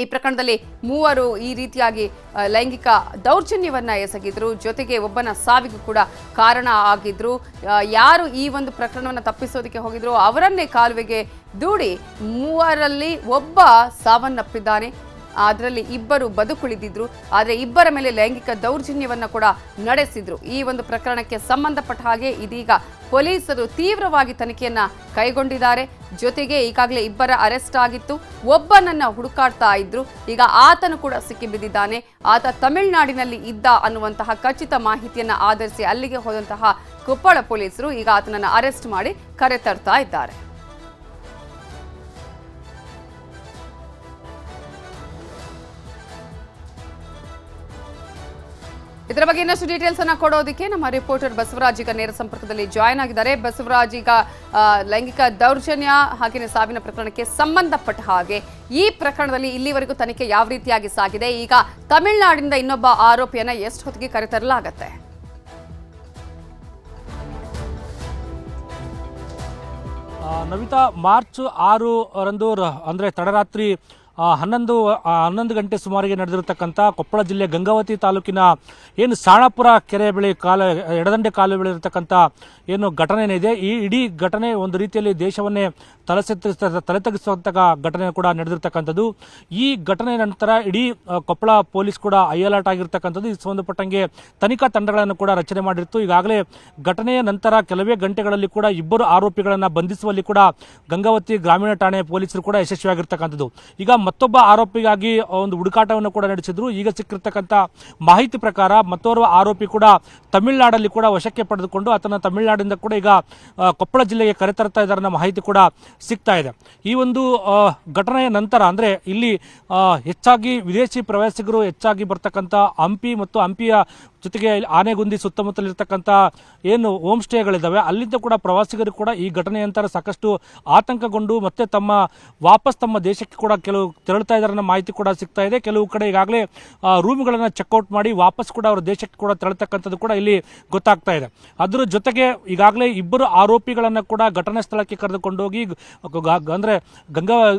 ಈ ಪ್ರಕರಣದಲ್ಲಿ ಮೂವರು ಈ ರೀತಿಯಾಗಿ ಲೈಂಗಿಕ ದೌರ್ಜನ್ಯವನ್ನ ಎಸಗಿದ್ರು. ಜೊತೆಗೆ ಒಬ್ಬನ ಸಾವಿಗೂ ಕೂಡ ಕಾರಣ ಆಗಿದ್ರು. ಯಾರು ಈ ಒಂದು ಪ್ರಕರಣವನ್ನು ತಪ್ಪಿಸೋದಕ್ಕೆ ಹೋಗಿದ್ರು ಅವರನ್ನೇ ಕಾಲುವೆಗೆ ದೂಡಿ ಮೂವರಲ್ಲಿ ಒಬ್ಬ ಸಾವನ್ನಪ್ಪಿದ್ದಾನೆ. ಅದರಲ್ಲಿ ಇಬ್ಬರು ಬದುಕುಳಿದಿದ್ರು. ಆದರೆ ಇಬ್ಬರ ಮೇಲೆ ಲೈಂಗಿಕ ದೌರ್ಜನ್ಯವನ್ನ ಕೂಡ ನಡೆಸಿದ್ರು. ಈ ಒಂದು ಪ್ರಕರಣಕ್ಕೆ ಸಂಬಂಧಪಟ್ಟ ಹಾಗೆ ಇದೀಗ ಪೊಲೀಸರು ತೀವ್ರವಾಗಿ ತನಿಖೆಯನ್ನ ಕೈಗೊಂಡಿದ್ದಾರೆ. ಜೊತೆಗೆ ಈಗಾಗಲೇ ಇಬ್ಬರ ಅರೆಸ್ಟ್ ಆಗಿತ್ತು. ಒಬ್ಬನನ್ನ ಹುಡುಕಾಡ್ತಾ ಇದ್ರು. ಈಗ ಆತನು ಕೂಡ ಸಿಕ್ಕಿಬಿದ್ದಿದ್ದಾನೆ. ಆತ ತಮಿಳುನಾಡಿನಲ್ಲಿ ಇದ್ದ ಅನ್ನುವಂತಹ ಖಚಿತ ಮಾಹಿತಿಯನ್ನ ಆಧರಿಸಿ ಅಲ್ಲಿಗೆ ಹೋದಂತಹ ಕೊಪ್ಪಳ ಪೊಲೀಸರು ಈಗ ಆತನನ್ನ ಅರೆಸ್ಟ್ ಮಾಡಿ ಕರೆತರ್ತಾ ಇದ್ದಾರೆ. ಇದರ ಬಗ್ಗೆ ಇನ್ನಷ್ಟು ಡೀಟೇಲ್ಸ್ ಅನ್ನ ಕೊಡೋದಕ್ಕೆ ನಮ್ಮ ರಿಪೋರ್ಟರ್ ಬಸವರಾಜ್ ಈಗ ನೇರ ಸಂಪರ್ಕದಲ್ಲಿ ಜಾಯ್ನ್ ಆಗಿದ್ದಾರೆ. ಬಸವರಾಜ್, ಈಗ ಲೈಂಗಿಕ ದೌರ್ಜನ್ಯ ಹಾಗೆಯೇ ಸಾವಿನ ಪ್ರಕರಣಕ್ಕೆ ಸಂಬಂಧಪಟ್ಟ ಹಾಗೆ ಈ ಪ್ರಕರಣದಲ್ಲಿ ಇಲ್ಲಿವರೆಗೂ ತನಿಖೆ ಯಾವ ರೀತಿಯಾಗಿ ಸಾಗಿದೆ? ಈಗ ತಮಿಳುನಾಡಿನಿಂದ ಇನ್ನೊಬ್ಬ ಆರೋಪಿಯನ್ನ ಎಷ್ಟು ಹೊತ್ತಿಗೆ ಕರೆತರಲಾಗತ್ತೆ? ನವಿತಾ, ಮಾರ್ಚ್ 6ರಂದು ಅಂದರೆ ತಡರಾತ್ರಿ 11 ಗಂಟೆ ಸುಮಾರಿಗೆ ನಡೆದಿರತಕ್ಕಂಥ ಕೊಪ್ಪಳ ಜಿಲ್ಲೆ ಗಂಗಾವತಿ ತಾಲೂಕಿನ ಏನು ಸಾಣಾಪುರ ಕೆರೆ ಬಳಿ ಎಡದಂಡೆ ಕಾಲುವೆ ಬಳಿ ಇರತಕ್ಕಂಥ ಏನು ಘಟನೆ ಇದೆ, ಈ ಇಡೀ ಘಟನೆ ಒಂದು ರೀತಿಯಲ್ಲಿ ದೇಶವನ್ನೇ ತಲೆತಗ್ಗಿಸುವಂತಹ ಘಟನೆ ಕೂಡ ನಡೆದಿರ್ತಕ್ಕಂಥದ್ದು. ಈ ಘಟನೆ ನಂತರ ಇಡೀ ಕೊಪ್ಪಳ ಪೊಲೀಸ್ ಕೂಡ ಅಲರ್ಟ್ ಆಗಿರ್ತಕ್ಕಂಥದ್ದು. ಇದಕ್ಕೆ ಸಂಬಂಧಪಟ್ಟಂಗೆ ತನಿಖಾ ತಂಡಗಳನ್ನು ಕೂಡ ರಚನೆ ಮಾಡಿತ್ತು. ಈಗಾಗಲೇ ಘಟನೆಯ ನಂತರ ಕೆಲವೇ ಗಂಟೆಗಳಲ್ಲಿ ಕೂಡ ಇಬ್ಬರು ಆರೋಪಿಗಳನ್ನು ಬಂಧಿಸುವಲ್ಲಿ ಕೂಡ ಗಂಗಾವತಿ ಗ್ರಾಮೀಣ ಠಾಣೆ ಪೊಲೀಸರು ಕೂಡ ಯಶಸ್ವಿಯಾಗಿರ್ತಕ್ಕಂಥದ್ದು. ಈಗ ಮತ್ತೊಬ್ಬ ಆರೋಪಿಗಾಗಿ ಒಂದು ಹುಡುಕಾಟವನ್ನು ಕೂಡ ನಡೆಸಿದ್ರು. ಈಗ ಸಿಕ್ಕಿರ್ತಕ್ಕಂಥ ಮಾಹಿತಿ ಪ್ರಕಾರ ಮತ್ತೋರ್ವ ಆರೋಪಿ ಕೂಡ ತಮಿಳುನಾಡಲ್ಲಿ ಕೂಡ ವಶಕ್ಕೆ ಪಡೆದುಕೊಂಡು ಆತನ ತಮಿಳುನಾಡಿನಿಂದ ಕೂಡ ಈಗ ಕೊಪ್ಪಳ ಜಿಲ್ಲೆಗೆ ಕರೆತರ್ತಾ ಇದ್ದಾರೆ ಅನ್ನೋ ಮಾಹಿತಿ ಕೂಡ ಸಿಗ್ತಾ ಇದೆ. ಈ ಒಂದು ಘಟನೆಯ ನಂತರ ಅಂದರೆ ಇಲ್ಲಿ ಹೆಚ್ಚಾಗಿ ವಿದೇಶಿ ಪ್ರವಾಸಿಗರು ಹೆಚ್ಚಾಗಿ ಬರ್ತಕ್ಕಂಥ ಹಂಪಿ ಮತ್ತು ಹಂಪಿಯ ಜೊತೆಗೆ ಆನೆಗುಂದಿ ಸುತ್ತಮುತ್ತಲಿರ್ತಕ್ಕಂಥ ಏನು ಹೋಮ್ ಸ್ಟೇಗಳಿದ್ದಾವೆ ಅಲ್ಲಿಂದ ಕೂಡ ಪ್ರವಾಸಿಗರು ಕೂಡ ಈ ಘಟನೆಯ ನಂತರ ಸಾಕಷ್ಟು ಆತಂಕಗೊಂಡು ಮತ್ತೆ ವಾಪಸ್ ತಮ್ಮ ದೇಶಕ್ಕೆ ಕೂಡ ಕೆಲವು ತೆರಳುತ್ತಾ ಇದ್ದಾರೆ ಅನ್ನೋ ಮಾಹಿತಿ ಕೂಡ ಸಿಗ್ತಾ ಇದೆ. ಕೆಲವು ಕಡೆ ಈಗಾಗಲೇ ರೂಮ್ಗಳನ್ನು ಚೆಕ್ಔಟ್ ಮಾಡಿ ವಾಪಸ್ ಕೂಡ ಅವರ ದೇಶಕ್ಕೆ ಕೂಡ ತೆರಳತಕ್ಕಂಥದ್ದು ಕೂಡ ಇಲ್ಲಿ ಗೊತ್ತಾಗ್ತಾ ಇದೆ. ಅದರ ಜೊತೆಗೆ ಈಗಾಗಲೇ ಇಬ್ಬರು ಆರೋಪಿಗಳನ್ನು ಕೂಡ ಘಟನಾ ಸ್ಥಳಕ್ಕೆ ಕರೆದುಕೊಂಡೋಗಿ ಅಂದರೆ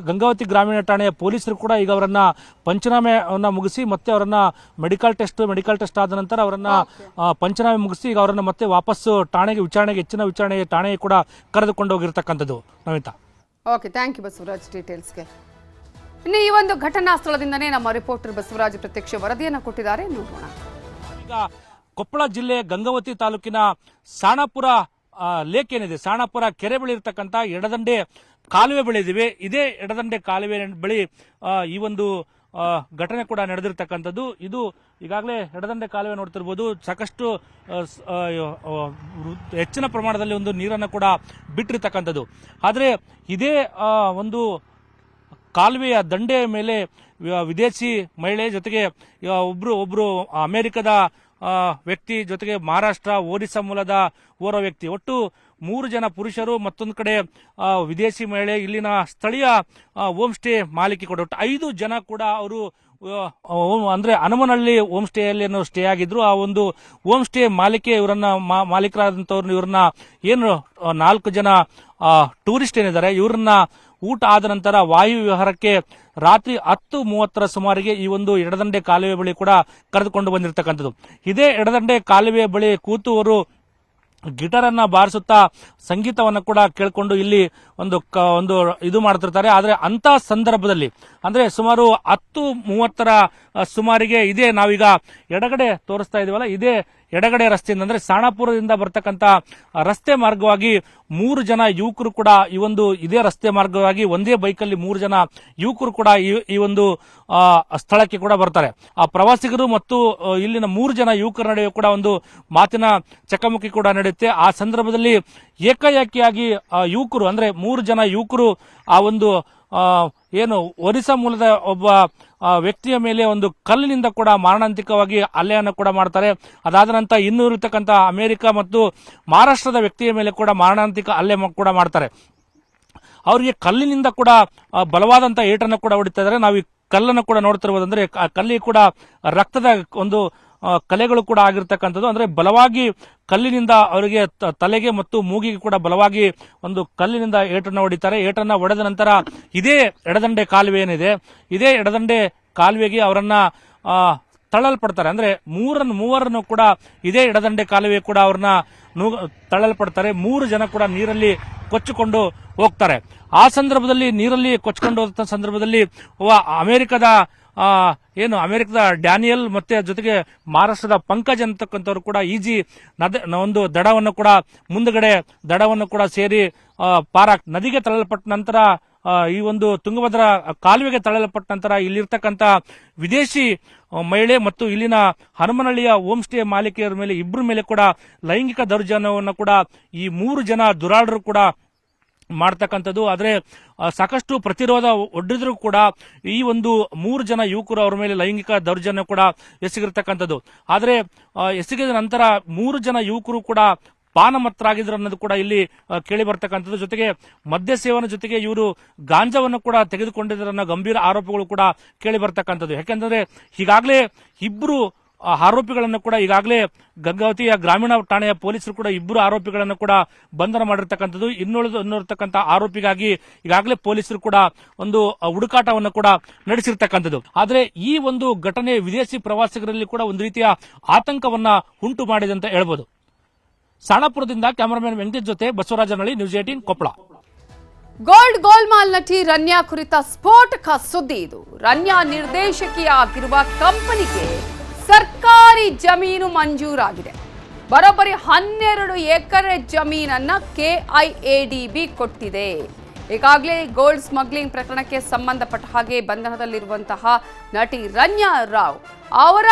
ಗಂಗಾವತಿ ಗ್ರಾಮೀಣ ಠಾಣೆಯ ಪೊಲೀಸರು ಕೂಡ ಈಗ ಅವರನ್ನ ಪಂಚನಾಮೆಯನ್ನು ಮುಗಿಸಿ ಮತ್ತೆ ಅವರನ್ನ ಮೆಡಿಕಲ್ ಟೆಸ್ಟ್ ಆದ ನಂತರ ಅವರನ್ನ ಪಂಚನಾಮೆ ಮುಗಿಸಿ ಈಗ ಅವರನ್ನ ಮತ್ತೆ ವಾಪಸ್ಸು ಹೆಚ್ಚಿನ ವಿಚಾರಣೆಗೆ ಠಾಣೆಗೆ ಕೂಡ ಕರೆದುಕೊಂಡು ಹೋಗಿರ್ತಕ್ಕಂಥದ್ದು. Namita, okay, thank you Basavaraj ಡೀಟೇಲ್ಸ್ಗೆ. ಇನ್ನು ಈ ಒಂದು ಘಟನಾ ಸ್ಥಳದಿಂದನೇ ನಮ್ಮ ರಿಪೋರ್ಟರ್ ಬಸವರಾಜ್ ಪ್ರತ್ಯಕ್ಷ ವರದಿಯನ್ನು ಕೊಟ್ಟಿದ್ದಾರೆ, ನೋಡೋಣ. ಈಗ ಕೊಪ್ಪಳ ಜಿಲ್ಲೆ ಗಂಗಾವತಿ ತಾಲೂಕಿನ ಸಾಣಾಪುರ ಲೇಕ್ ಏನಿದೆ, ಸಾಣಾಪುರ ಕೆರೆ ಬಳಿ ಇರತಕ್ಕಂಥ ಎಡದಂಡೆ ಕಾಲುವೆ ಬಳಿ ಇದಿವೆ. ಇದೇ ಎಡದಂಡೆ ಕಾಲುವೆ ಬಳಿ ಈ ಒಂದು ಘಟನೆ ಕೂಡ ನಡೆದಿರ್ತಕ್ಕಂಥದ್ದು. ಇದು ಈಗಾಗಲೇ ಎಡದಂಡೆ ಕಾಲುವೆ ನೋಡ್ತಿರ್ಬೋದು, ಸಾಕಷ್ಟು ಹೆಚ್ಚಿನ ಪ್ರಮಾಣದಲ್ಲಿ ಒಂದು ನೀರನ್ನು ಕೂಡ ಬಿಟ್ಟಿರ್ತಕ್ಕಂಥದ್ದು. ಆದರೆ ಇದೇ ಒಂದು ಕಾಲುವೆಯ ದಂಡೆಯ ಮೇಲೆ ವಿದೇಶಿ ಮಹಿಳೆ ಜೊತೆಗೆ ಒಬ್ರು ಅಮೆರಿಕದ ವ್ಯಕ್ತಿ ಜೊತೆಗೆ ಮಹಾರಾಷ್ಟ್ರ ಒರಿಸ್ಸಾ ಮೂಲದ ಓರ್ವ ವ್ಯಕ್ತಿ, ಒಟ್ಟು 3 ಜನ ಪುರುಷರು, ಮತ್ತೊಂದು ಕಡೆ ವಿದೇಶಿ ಮಹಿಳೆ, ಇಲ್ಲಿನ ಸ್ಥಳೀಯ ಹೋಮ್ ಸ್ಟೇ ಮಾಲೀಕಿ ಕೂಡ ಒಟ್ಟು 5 ಜನ ಕೂಡ ಅವರು ಅಂದ್ರೆ ಹನುಮನಹಳ್ಳಿ ಹೋಮ್ ಸ್ಟೇಯಲ್ಲಿ ಸ್ಟೇ ಆಗಿದ್ರು. ಆ ಒಂದು ಹೋಮ್ ಸ್ಟೇ ಮಾಲೀಕರಾದಂಥವ್ರನ್ನ ಇವ್ರನ್ನ ಏನು 4 ಜನ ಟೂರಿಸ್ಟ್ ಏನಿದ್ದಾರೆ ಇವ್ರನ್ನ ಊಟ ಆದ ನಂತರ ವಾಯು ವಿಹಾರಕ್ಕೆ ರಾತ್ರಿ 10:30 ಸುಮಾರಿಗೆ ಈ ಒಂದು ಎಡದಂಡೆ ಕಾಲುವೆ ಬಳಿ ಕೂಡ ಕರೆದುಕೊಂಡು ಬಂದಿರತಕ್ಕಂಥದ್ದು. ಇದೇ ಎಡದಂಡೆ ಕಾಲುವೆ ಬಳಿ ಕೂತು ಅವರು ಗಿಟಾರ್ ಅನ್ನ ಬಾರಿಸುತ್ತಾ ಸಂಗೀತವನ್ನು ಕೂಡ ಕೇಳಿಕೊಂಡು ಇಲ್ಲಿ ಒಂದು ಇದು ಮಾಡ್ತಿರ್ತಾರೆ. ಆದರೆ ಅಂತ ಸಂದರ್ಭದಲ್ಲಿ ಅಂದ್ರೆ ಸುಮಾರು 10:30 ಸುಮಾರಿಗೆ ಇದೇ ನಾವೀಗ ಎಡಗಡೆ ತೋರಿಸ್ತಾ ಇದೀವಲ್ಲ, ಇದೇ ಎಡಗಡೆ ರಸ್ತೆಯಿಂದ ಅಂದ್ರೆ ಸಾಣಾಪುರದಿಂದ ಬರ್ತಕ್ಕಂಥ ರಸ್ತೆ ಮಾರ್ಗವಾಗಿ 3 ಜನ ಯುವಕರು ಕೂಡ ಇದೇ ರಸ್ತೆ ಮಾರ್ಗವಾಗಿ ಒಂದೇ ಬೈಕಲ್ಲಿ 3 ಜನ ಯುವಕರು ಕೂಡ ಈ ಒಂದು ಸ್ಥಳಕ್ಕೆ ಕೂಡ ಬರ್ತಾರೆ. ಆ ಪ್ರವಾಸಿಗರು ಮತ್ತು ಇಲ್ಲಿನ 3 ಜನ ಯುವಕರ ನಡುವೆ ಕೂಡ ಒಂದು ಮಾತಿನ ಚಕಮಕಿ ಕೂಡ ನಡೆಯುತ್ತೆ. ಆ ಸಂದರ್ಭದಲ್ಲಿ ಏಕಾಏಕಿಯಾಗಿ ಯುವಕರು ಅಂದ್ರೆ 3 ಜನ ಯುವಕರು ಆ ಒಂದು ಏನು ಒರಿಸ್ಸಾ ಮೂಲದ ಒಬ್ಬ ವ್ಯಕ್ತಿಯ ಮೇಲೆ ಒಂದು ಕಲ್ಲಿನಿಂದ ಕೂಡ ಮಾರಣಾಂತಿಕವಾಗಿ ಹಲ್ಲೆಯನ್ನು ಕೂಡ ಮಾಡ್ತಾರೆ. ಅದಾದ ನಂತರ ಇನ್ನೂ ಇರತಕ್ಕಂಥ ಅಮೆರಿಕ ಮತ್ತು ಮಹಾರಾಷ್ಟ್ರದ ವ್ಯಕ್ತಿಯ ಮೇಲೆ ಕೂಡ ಮಾರಣಾಂತಿಕ ಹಲ್ಲೆ ಕೂಡ ಮಾಡ್ತಾರೆ. ಅವರಿಗೆ ಕಲ್ಲಿನಿಂದ ಕೂಡ ಬಲವಾದಂತ ಏಟನ್ನು ಕೂಡ ಹೊಡಿತಾ ಇದ್ದಾರೆ. ನಾವು ಈ ಕಲ್ಲನ್ನು ಕೂಡ ನೋಡ್ತಿರ್ಬೋದು. ಅಂದ್ರೆ ಕಲ್ಲಿ ಕೂಡ ರಕ್ತದ ಒಂದು ಕಲೆಗಳು ಕೂಡ ಆಗಿರ್ತಕ್ಕಂಥದ್ದು. ಅಂದ್ರೆ ಬಲವಾಗಿ ಕಲ್ಲಿನಿಂದ ಅವರಿಗೆ ತಲೆಗೆ ಮತ್ತು ಮೂಗಿಗೆ ಕೂಡ ಬಲವಾಗಿ ಒಂದು ಕಲ್ಲಿನಿಂದ ಏಟನ್ನು ಹೊಡಿತಾರೆ. ಏಟನ್ನ ಹೊಡೆದ ನಂತರ ಇದೇ ಎಡದಂಡೆ ಕಾಲುವೆ ಏನಿದೆ, ಇದೇ ಎಡದಂಡೆ ಕಾಲುವೆಗೆ ಅವರನ್ನ ತಳ್ಳಲ್ಪಡ್ತಾರೆ. ಅಂದ್ರೆ ಮೂವರನ್ನು ಕೂಡ ಇದೇ ಎಡದಂಡೆ ಕಾಲುವೆ ಕೂಡ ಅವ್ರನ್ನ ತಳ್ಳಲ್ಪಡ್ತಾರೆ. 3 ಜನ ಕೂಡ ನೀರಲ್ಲಿ ಕೊಚ್ಚಿಕೊಂಡು ಹೋಗ್ತಾರೆ. ಆ ಸಂದರ್ಭದಲ್ಲಿ ನೀರಲ್ಲಿ ಕೊಚ್ಚಿಕೊಂಡು ಹೋದ ಸಂದರ್ಭದಲ್ಲಿ ಅಮೆರಿಕದ ಡ್ಯಾನಿಯಲ್ ಮತ್ತೆ ಜೊತೆಗೆ ಮಹಾರಾಷ್ಟ್ರದ ಪಂಕಜ್ ಅಂತಕ್ಕಂಥವ್ರು ಕೂಡ ಈಜಿ ಒಂದು ದಡವನ್ನು ಕೂಡ ಮುಂದಗಡೆ ದಡವನ್ನು ಕೂಡ ಸೇರಿ ನದಿಗೆ ತಳ್ಳಲ್ಪಟ್ಟ ನಂತರ ಈ ಒಂದು ತುಂಗಭದ್ರಾ ಕಾಲುವೆಗೆ ತಳ್ಳಲ್ಪಟ್ಟ ನಂತರ ಇಲ್ಲಿರ್ತಕ್ಕಂಥ ವಿದೇಶಿ ಮಹಿಳೆ ಮತ್ತು ಇಲ್ಲಿನ ಹನುಮನಹಳ್ಳಿಯ ಹೋಮ್ ಸ್ಟೇ ಮಾಲೀಕೆಯರ ಮೇಲೆ ಇಬ್ಬರ ಮೇಲೆ ಕೂಡ ಲೈಂಗಿಕ ದೌರ್ಜನ್ಯವನ್ನು ಕೂಡ ಈ 3 ಜನ ದುರಾಳರು ಕೂಡ ಮಾಡ್ತಕ್ಕಂಥದ್ದು. ಆದ್ರೆ ಸಾಕಷ್ಟು ಪ್ರತಿರೋಧ ಒಡ್ಡಿದ್ರು ಕೂಡ ಈ ಒಂದು 3 ಜನ ಯುವಕರು ಅವರ ಮೇಲೆ ಲೈಂಗಿಕ ದೌರ್ಜನ್ಯ ಕೂಡ ಎಸಗಿರ್ತಕ್ಕಂಥದ್ದು. ಆದ್ರೆ ಎಸಗಿದ ನಂತರ 3 ಜನ ಯುವಕರು ಕೂಡ ಪಾನಮತ್ತರಾಗಿದ್ರು ಅನ್ನೋದು ಕೂಡ ಇಲ್ಲಿ ಕೇಳಿ ಬರ್ತಕ್ಕಂಥದ್ದು. ಜೊತೆಗೆ ಮದ್ಯ ಸೇವನೆ ಜೊತೆಗೆ ಇವರು ಗಾಂಜಾವನ್ನು ಕೂಡ ತೆಗೆದುಕೊಂಡಿದ್ರು ಅನ್ನೋ ಗಂಭೀರ ಆರೋಪಗಳು ಕೂಡ ಕೇಳಿ ಬರ್ತಕ್ಕಂಥದ್ದು. ಯಾಕೆಂದ್ರೆ ಈಗಾಗಲೇ ಇಬ್ಬರು ಆರೋಪಿಗಳನ್ನು ಕೂಡ ಈಗಾಗಲೇ ಗಂಗಾವತಿಯ ಗ್ರಾಮೀಣ ಠಾಣೆಯ ಪೊಲೀಸರು ಕೂಡ ಇಬ್ಬರು ಆರೋಪಿಗಳನ್ನು ಕೂಡ ಬಂಧನ ಮಾಡಿರ್ತಕ್ಕಂಥದ್ದು. ಇನ್ನಿರತಕ್ಕಂಥ ಆರೋಪಿಗಾಗಿ ಈಗಾಗಲೇ ಪೊಲೀಸರು ಕೂಡ ಒಂದು ಹುಡುಕಾಟವನ್ನು ಕೂಡ ನಡೆಸಿರ್ತಕ್ಕಂಥದ್ದು. ಆದರೆ ಈ ಒಂದು ಘಟನೆ ವಿದೇಶಿ ಪ್ರವಾಸಿಗರಲ್ಲಿ ಕೂಡ ಒಂದು ರೀತಿಯ ಆತಂಕವನ್ನ ಉಂಟು ಮಾಡಿದೆ ಅಂತ ಹೇಳ್ಬೋದು. ಸಾಣಾಪುರದಿಂದ ಕ್ಯಾಮರಾಮನ್ ವೆಂಕಟೇಶ್ ಜೊತೆ ಬಸವರಾಜನಹಳ್ಳಿ, ನ್ಯೂಸ್ 18 ಕೊಪ್ಪಳ. ಗೋಲ್ಮಾಲ್ ನಟಿ ರನ್ಯಾ ಕುರಿತ ಸ್ಫೋಟಕ ಸುದ್ದಿ ಇದು. ರನ್ಯಾ ನಿರ್ದೇಶಕಿಯಾಗಿರುವ ಕಂಪನಿಗೆ ಸರ್ಕಾರಿ ಜಮೀನು ಮಂಜೂರಾಗಿದೆ. ಬರೋಬ್ಬರಿ 12 ಎಕರೆ ಜಮೀನನ್ನ ಕೆಐಎಡಿಬಿ ಕೊಟ್ಟಿದೆ. ಈಗಾಗಲೇ ಗೋಲ್ಡ್ ಸ್ಮಗ್ಲಿಂಗ್ ಪ್ರಕರಣಕ್ಕೆ ಸಂಬಂಧಪಟ್ಟ ಹಾಗೆ ಬಂಧನದಲ್ಲಿರುವಂತಹ ನಟಿ ರನ್ಯಾ ರಾವ್ ಅವರ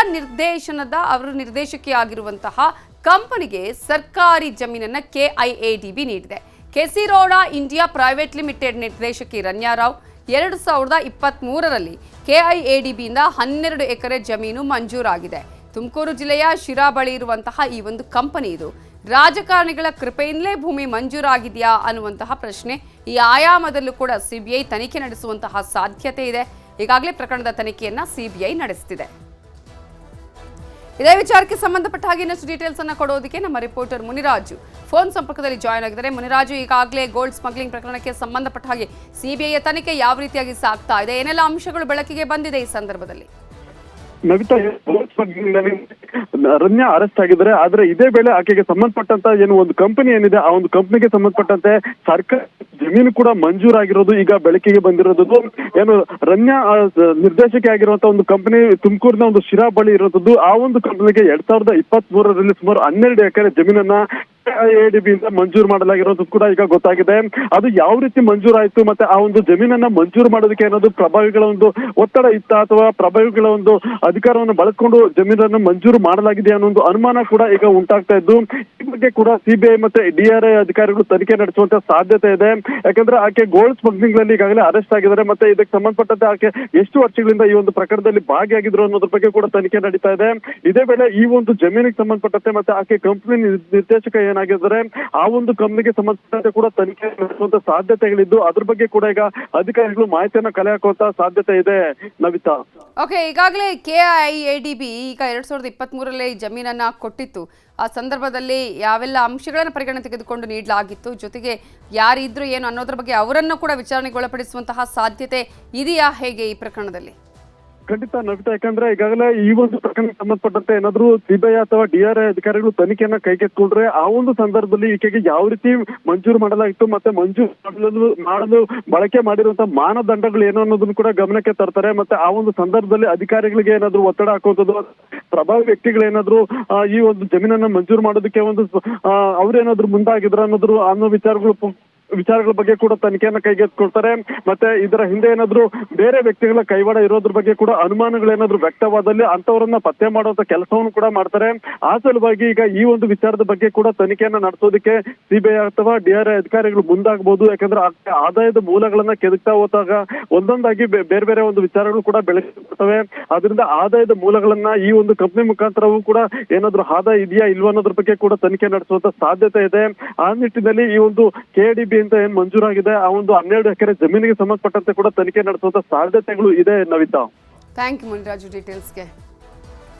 ನಿರ್ದೇಶಕಿಯಾಗಿರುವಂತಹ ಕಂಪನಿಗೆ ಸರ್ಕಾರಿ ಜಮೀನನ್ನ ಕೆಐಎಡಿಬಿ ನೀಡಿದೆ. ಕೆಸಿರೋಡಾ ಇಂಡಿಯಾ ಪ್ರೈವೇಟ್ ಲಿಮಿಟೆಡ್ ನಿರ್ದೇಶಕಿ ರನ್ಯಾ ರಾವ್ 2023ರಲ್ಲಿ ಕೆಐಎಡಿಬಿಯಿಂದ 12 ಎಕರೆ ಜಮೀನು ಮಂಜೂರಾಗಿದೆ. ತುಮಕೂರು ಜಿಲ್ಲೆಯ ಶಿರಾ ಬಳಿ ಇರುವಂತಹ ಈ ಒಂದು ಕಂಪನಿ ಇದು. ರಾಜಕಾರಣಿಗಳ ಕೃಪೆಯಿಂದಲೇ ಭೂಮಿ ಮಂಜೂರಾಗಿದೆಯಾ ಅನ್ನುವಂತಹ ಪ್ರಶ್ನೆ ಈ ಆಯಾಮದಲ್ಲೂ ಕೂಡ ಸಿಬಿಐ ತನಿಖೆ ನಡೆಸುವಂತಹ ಸಾಧ್ಯತೆ ಇದೆ. ಈಗಾಗಲೇ ಪ್ರಕರಣದ ತನಿಖೆಯನ್ನ ಸಿಬಿಐ ನಡೆಸುತ್ತಿದೆ. ಇದೇ ವಿಚಾರಕ್ಕೆ ಸಂಬಂಧಪಟ್ಟ ಹಾಗೆ ಇನ್ನಷ್ಟು ಡೀಟೇಲ್ಸ್ ಅನ್ನು ಕೊಡೋದಕ್ಕೆ ನಮ್ಮ ರಿಪೋರ್ಟರ್ ಮುನಿರಾಜು ಫೋನ್ ಸಂಪರ್ಕದಲ್ಲಿ ಜಾಯ್ನ್ ಆಗಿದ್ದಾರೆ. ಮುನಿರಾಜು, ಈಗಾಗಲೇ ಗೋಲ್ಡ್ ಸ್ಮಗ್ಲಿಂಗ್ ಪ್ರಕರಣಕ್ಕೆ ಸಂಬಂಧಪಟ್ಟ ಹಾಗೆ ಸಿಬಿಐ ತನಿಖೆ ಯಾವ ರೀತಿಯಾಗಿ ಸಾಗ್ತಾ ಇದೆ, ಏನೆಲ್ಲ ಅಂಶಗಳು ಬೆಳಕಿಗೆ ಬಂದಿದೆ ಈ ಸಂದರ್ಭದಲ್ಲಿ? ನವಿತಾ, ರನ್ಯಾ ಅರೆಸ್ಟ್ ಆಗಿದ್ದಾರೆ. ಆದ್ರೆ ಇದೇ ವೇಳೆ ಆಕೆಗೆ ಸಂಬಂಧಪಟ್ಟಂತ ಏನು ಒಂದು ಕಂಪನಿ ಏನಿದೆ ಆ ಒಂದು ಕಂಪನಿಗೆ ಸಂಬಂಧಪಟ್ಟಂತೆ ಸರ್ಕಾರ ಜಮೀನು ಕೂಡ ಮಂಜೂರಾಗಿರೋದು ಈಗ ಬೆಳಕಿಗೆ ಬಂದಿರೋದು. ಏನು ರನ್ಯಾ ನಿರ್ದೇಶಕಿ ಆಗಿರುವಂತಹ ಒಂದು ಕಂಪನಿ ತುಮಕೂರಿನ ಒಂದು ಶಿರಾ ಬಳಿ ಇರೋದು. ಆ ಒಂದು ಕಂಪನಿಗೆ 2023ರಲ್ಲಿ ಸುಮಾರು 12 ಎಕರೆ ಜಮೀನನ್ನ ಕೆಐಎಡಿಬಿಯಿಂದ ಮಂಜೂರು ಮಾಡಲಾಗಿರೋದು ಕೂಡ ಈಗ ಗೊತ್ತಾಗಿದೆ. ಅದು ಯಾವ ರೀತಿ ಮಂಜೂರಾಯಿತು ಮತ್ತೆ ಆ ಒಂದು ಜಮೀನನ್ನ ಮಂಜೂರು ಮಾಡೋದಕ್ಕೆ ಏನಾದ್ರು ಪ್ರಭಾವಿಗಳ ಒಂದು ಒತ್ತಡ ಇತ್ತ ಅಥವಾ ಪ್ರಭಾವಿಗಳ ಒಂದು ಅಧಿಕಾರವನ್ನು ಬಳಸಿಕೊಂಡು ಜಮೀನನ್ನು ಮಂಜೂರು ಮಾಡಲಾಗಿದೆ ಅನ್ನೋ ಒಂದು ಅನುಮಾನ ಕೂಡ ಈಗ ಉಂಟಾಗ್ತಾ ಇದ್ದು, ಈ ಬಗ್ಗೆ ಕೂಡ ಸಿಬಿಐ ಮತ್ತೆ ಡಿಆರ್ಐ ಅಧಿಕಾರಿಗಳು ತನಿಖೆ ನಡೆಸುವಂತ ಸಾಧ್ಯತೆ ಇದೆ. ಯಾಕಂದ್ರೆ ಆಕೆ ಗೋಲ್ಡ್ ಸ್ಮಗ್ಲಿಂಗ್ ನಲ್ಲಿ ಈಗಾಗಲೇ ಅರೆಸ್ಟ್ ಆಗಿದ್ದಾರೆ. ಮತ್ತೆ ಇದಕ್ಕೆ ಸಂಬಂಧಪಟ್ಟಂತೆ ಆಕೆ ಎಷ್ಟು ವರ್ಷಗಳಿಂದ ಈ ಒಂದು ಪ್ರಕರಣದಲ್ಲಿ ಭಾಗಿಯಾಗಿದ್ರು ಅನ್ನೋದ್ರ ಬಗ್ಗೆ ಕೂಡ ತನಿಖೆ ನಡೀತಾ ಇದೆ. ಇದೇ ವೇಳೆ ಈ ಒಂದು ಜಮೀನಿಗೆ ಸಂಬಂಧಪಟ್ಟಂತೆ ಮತ್ತೆ ಆಕೆ ಕಂಪನಿ ನಿರ್ದೇಶಕ ಏನಾಗಿದ್ದಾರೆ ಆ ಒಂದು ಕಂಪನಿಗೆ ಸಂಬಂಧಪಟ್ಟಂತೆ ಕೂಡ ತನಿಖೆ ನಡೆಸುವಂತ ಸಾಧ್ಯತೆಗಳಿದ್ದು ಅದ್ರ ಬಗ್ಗೆ ಕೂಡ ಈಗ ಅಧಿಕಾರಿಗಳು ಮಾಹಿತಿಯನ್ನ ಕಲೆ ಹಾಕುವಂತ ಸಾಧ್ಯತೆ ಇದೆ. ನವಿತಾ, ಓಕೆ, ಈಗಾಗಲೇ ಕೆಐಎಡಿಬಿ ಈಗ 2023ರಲ್ಲಿ ಜಮೀನನ್ನ ಕೊಟ್ಟಿತ್ತು. ಆ ಸಂದರ್ಭದಲ್ಲಿ ಯಾವೆಲ್ಲ ಅಂಶಗಳನ್ನು ಪರಿಗಣನೆ ತೆಗೆದುಕೊಂಡು ನೀಡಲಾಗಿತ್ತು, ಜೊತೆಗೆ ಯಾರಿದ್ರು ಏನು ಅನ್ನೋದ್ರ ಬಗ್ಗೆ ಅವರನ್ನು ಕೂಡ ವಿಚಾರಣೆಗೊಳಪಡಿಸುವಂತಹ ಸಾಧ್ಯತೆ ಇದೆಯಾ, ಹೇಗೆ ಈ ಪ್ರಕರಣದಲ್ಲಿ? ಖಂಡಿತ ನವಿತಾ, ಯಾಕಂದ್ರೆ ಈಗಾಗಲೇ ಈ ಒಂದು ಪ್ರಕರಣಕ್ಕೆ ಸಂಬಂಧಪಟ್ಟಂತೆ ಏನಾದ್ರು ಸಿಬಿಐ ಅಥವಾ DRI ಅಧಿಕಾರಿಗಳು ತನಿಖೆಯನ್ನ ಕೈಗೆತ್ತಿಕೊಂಡ್ರೆ ಆ ಒಂದು ಸಂದರ್ಭದಲ್ಲಿ ಈಕೆಗೆ ಯಾವ ರೀತಿ ಮಂಜೂರು ಮಾಡಲಾಗಿತ್ತು ಮತ್ತೆ ಮಂಜೂರು ಮಾಡಲು ಬಳಕೆ ಮಾಡಿರುವಂತಹ ಮಾನದಂಡಗಳು ಏನು ಅನ್ನೋದನ್ನು ಕೂಡ ಗಮನಕ್ಕೆ ತರ್ತಾರೆ. ಮತ್ತೆ ಆ ಒಂದು ಸಂದರ್ಭದಲ್ಲಿ ಅಧಿಕಾರಿಗಳಿಗೆ ಏನಾದ್ರು ಒತ್ತಡ ಹಾಕುವಂಥದ್ದು, ಪ್ರಭಾವಿ ವ್ಯಕ್ತಿಗಳೇನಾದ್ರು ಈ ಒಂದು ಜಮೀನನ್ನ ಮಂಜೂರು ಮಾಡೋದಕ್ಕೆ ಒಂದು ಅವ್ರೇನಾದ್ರು ಮುಂದಾಗಿದ್ರ ಅನ್ನೋ ವಿಚಾರಗಳ ಬಗ್ಗೆ ಕೂಡ ತನಿಖೆಯನ್ನ ಕೈಗೆತ್ತಿಕೊಳ್ತಾರೆ. ಮತ್ತೆ ಇದರ ಹಿಂದೆ ಏನಾದ್ರು ಬೇರೆ ವ್ಯಕ್ತಿಗಳ ಕೈವಾಡ ಇರೋದ್ರ ಬಗ್ಗೆ ಕೂಡ ಅನುಮಾನಗಳೇನಾದ್ರು ವ್ಯಕ್ತವಾದಲ್ಲಿ ಅಂತವರನ್ನ ಪತ್ತೆ ಮಾಡುವಂತ ಕೆಲಸವನ್ನು ಕೂಡ ಮಾಡ್ತಾರೆ. ಆ ಸಲುವಾಗಿ ಈಗ ಈ ಒಂದು ವಿಚಾರದ ಬಗ್ಗೆ ಕೂಡ ತನಿಖೆಯನ್ನ ನಡೆಸೋದಕ್ಕೆ ಸಿಬಿಐ ಅಥವಾ DRI ಅಧಿಕಾರಿಗಳು ಮುಂದಾಗಬಹುದು. ಯಾಕಂದ್ರೆ ಆದಾಯದ ಮೂಲಗಳನ್ನ ಕೆದಕ್ತಾ ಹೋದಾಗ ಒಂದೊಂದಾಗಿ ಬೇರೆ ಬೇರೆ ಒಂದು ವಿಚಾರಗಳು ಕೂಡ ಬೆಳೆಸಿರ್ತವೆ. ಅದರಿಂದ ಆದಾಯದ ಮೂಲಗಳನ್ನ ಈ ಒಂದು ಕಂಪನಿ ಮುಖಾಂತರವೂ ಕೂಡ ಏನಾದ್ರು ಆದಾಯ ಇದೆಯಾ ಇಲ್ವಾ ಅನ್ನೋದ್ರ ಬಗ್ಗೆ ಕೂಡ ತನಿಖೆ ನಡೆಸುವಂತ ಸಾಧ್ಯತೆ ಇದೆ. ಆ ನಿಟ್ಟಿನಲ್ಲಿ ಈ ಒಂದು KDB ಅಂತ ಏನ್ ಮಂಜೂರಾಗಿದೆ ಆ ಒಂದು 12 ಎಕರೆ ಜಮೀನಿಗೆ ಸಂಬಂಧಪಟ್ಟಂತೆ ಕೂಡ ತನಿಖೆ ನಡೆಸುವಂತ ಸಾಧ್ಯತೆಗಳು ಇದೆ ನವಿತಾ. Thank you Muniraju ಡೀಟೇಲ್ಸ್ಗೆ.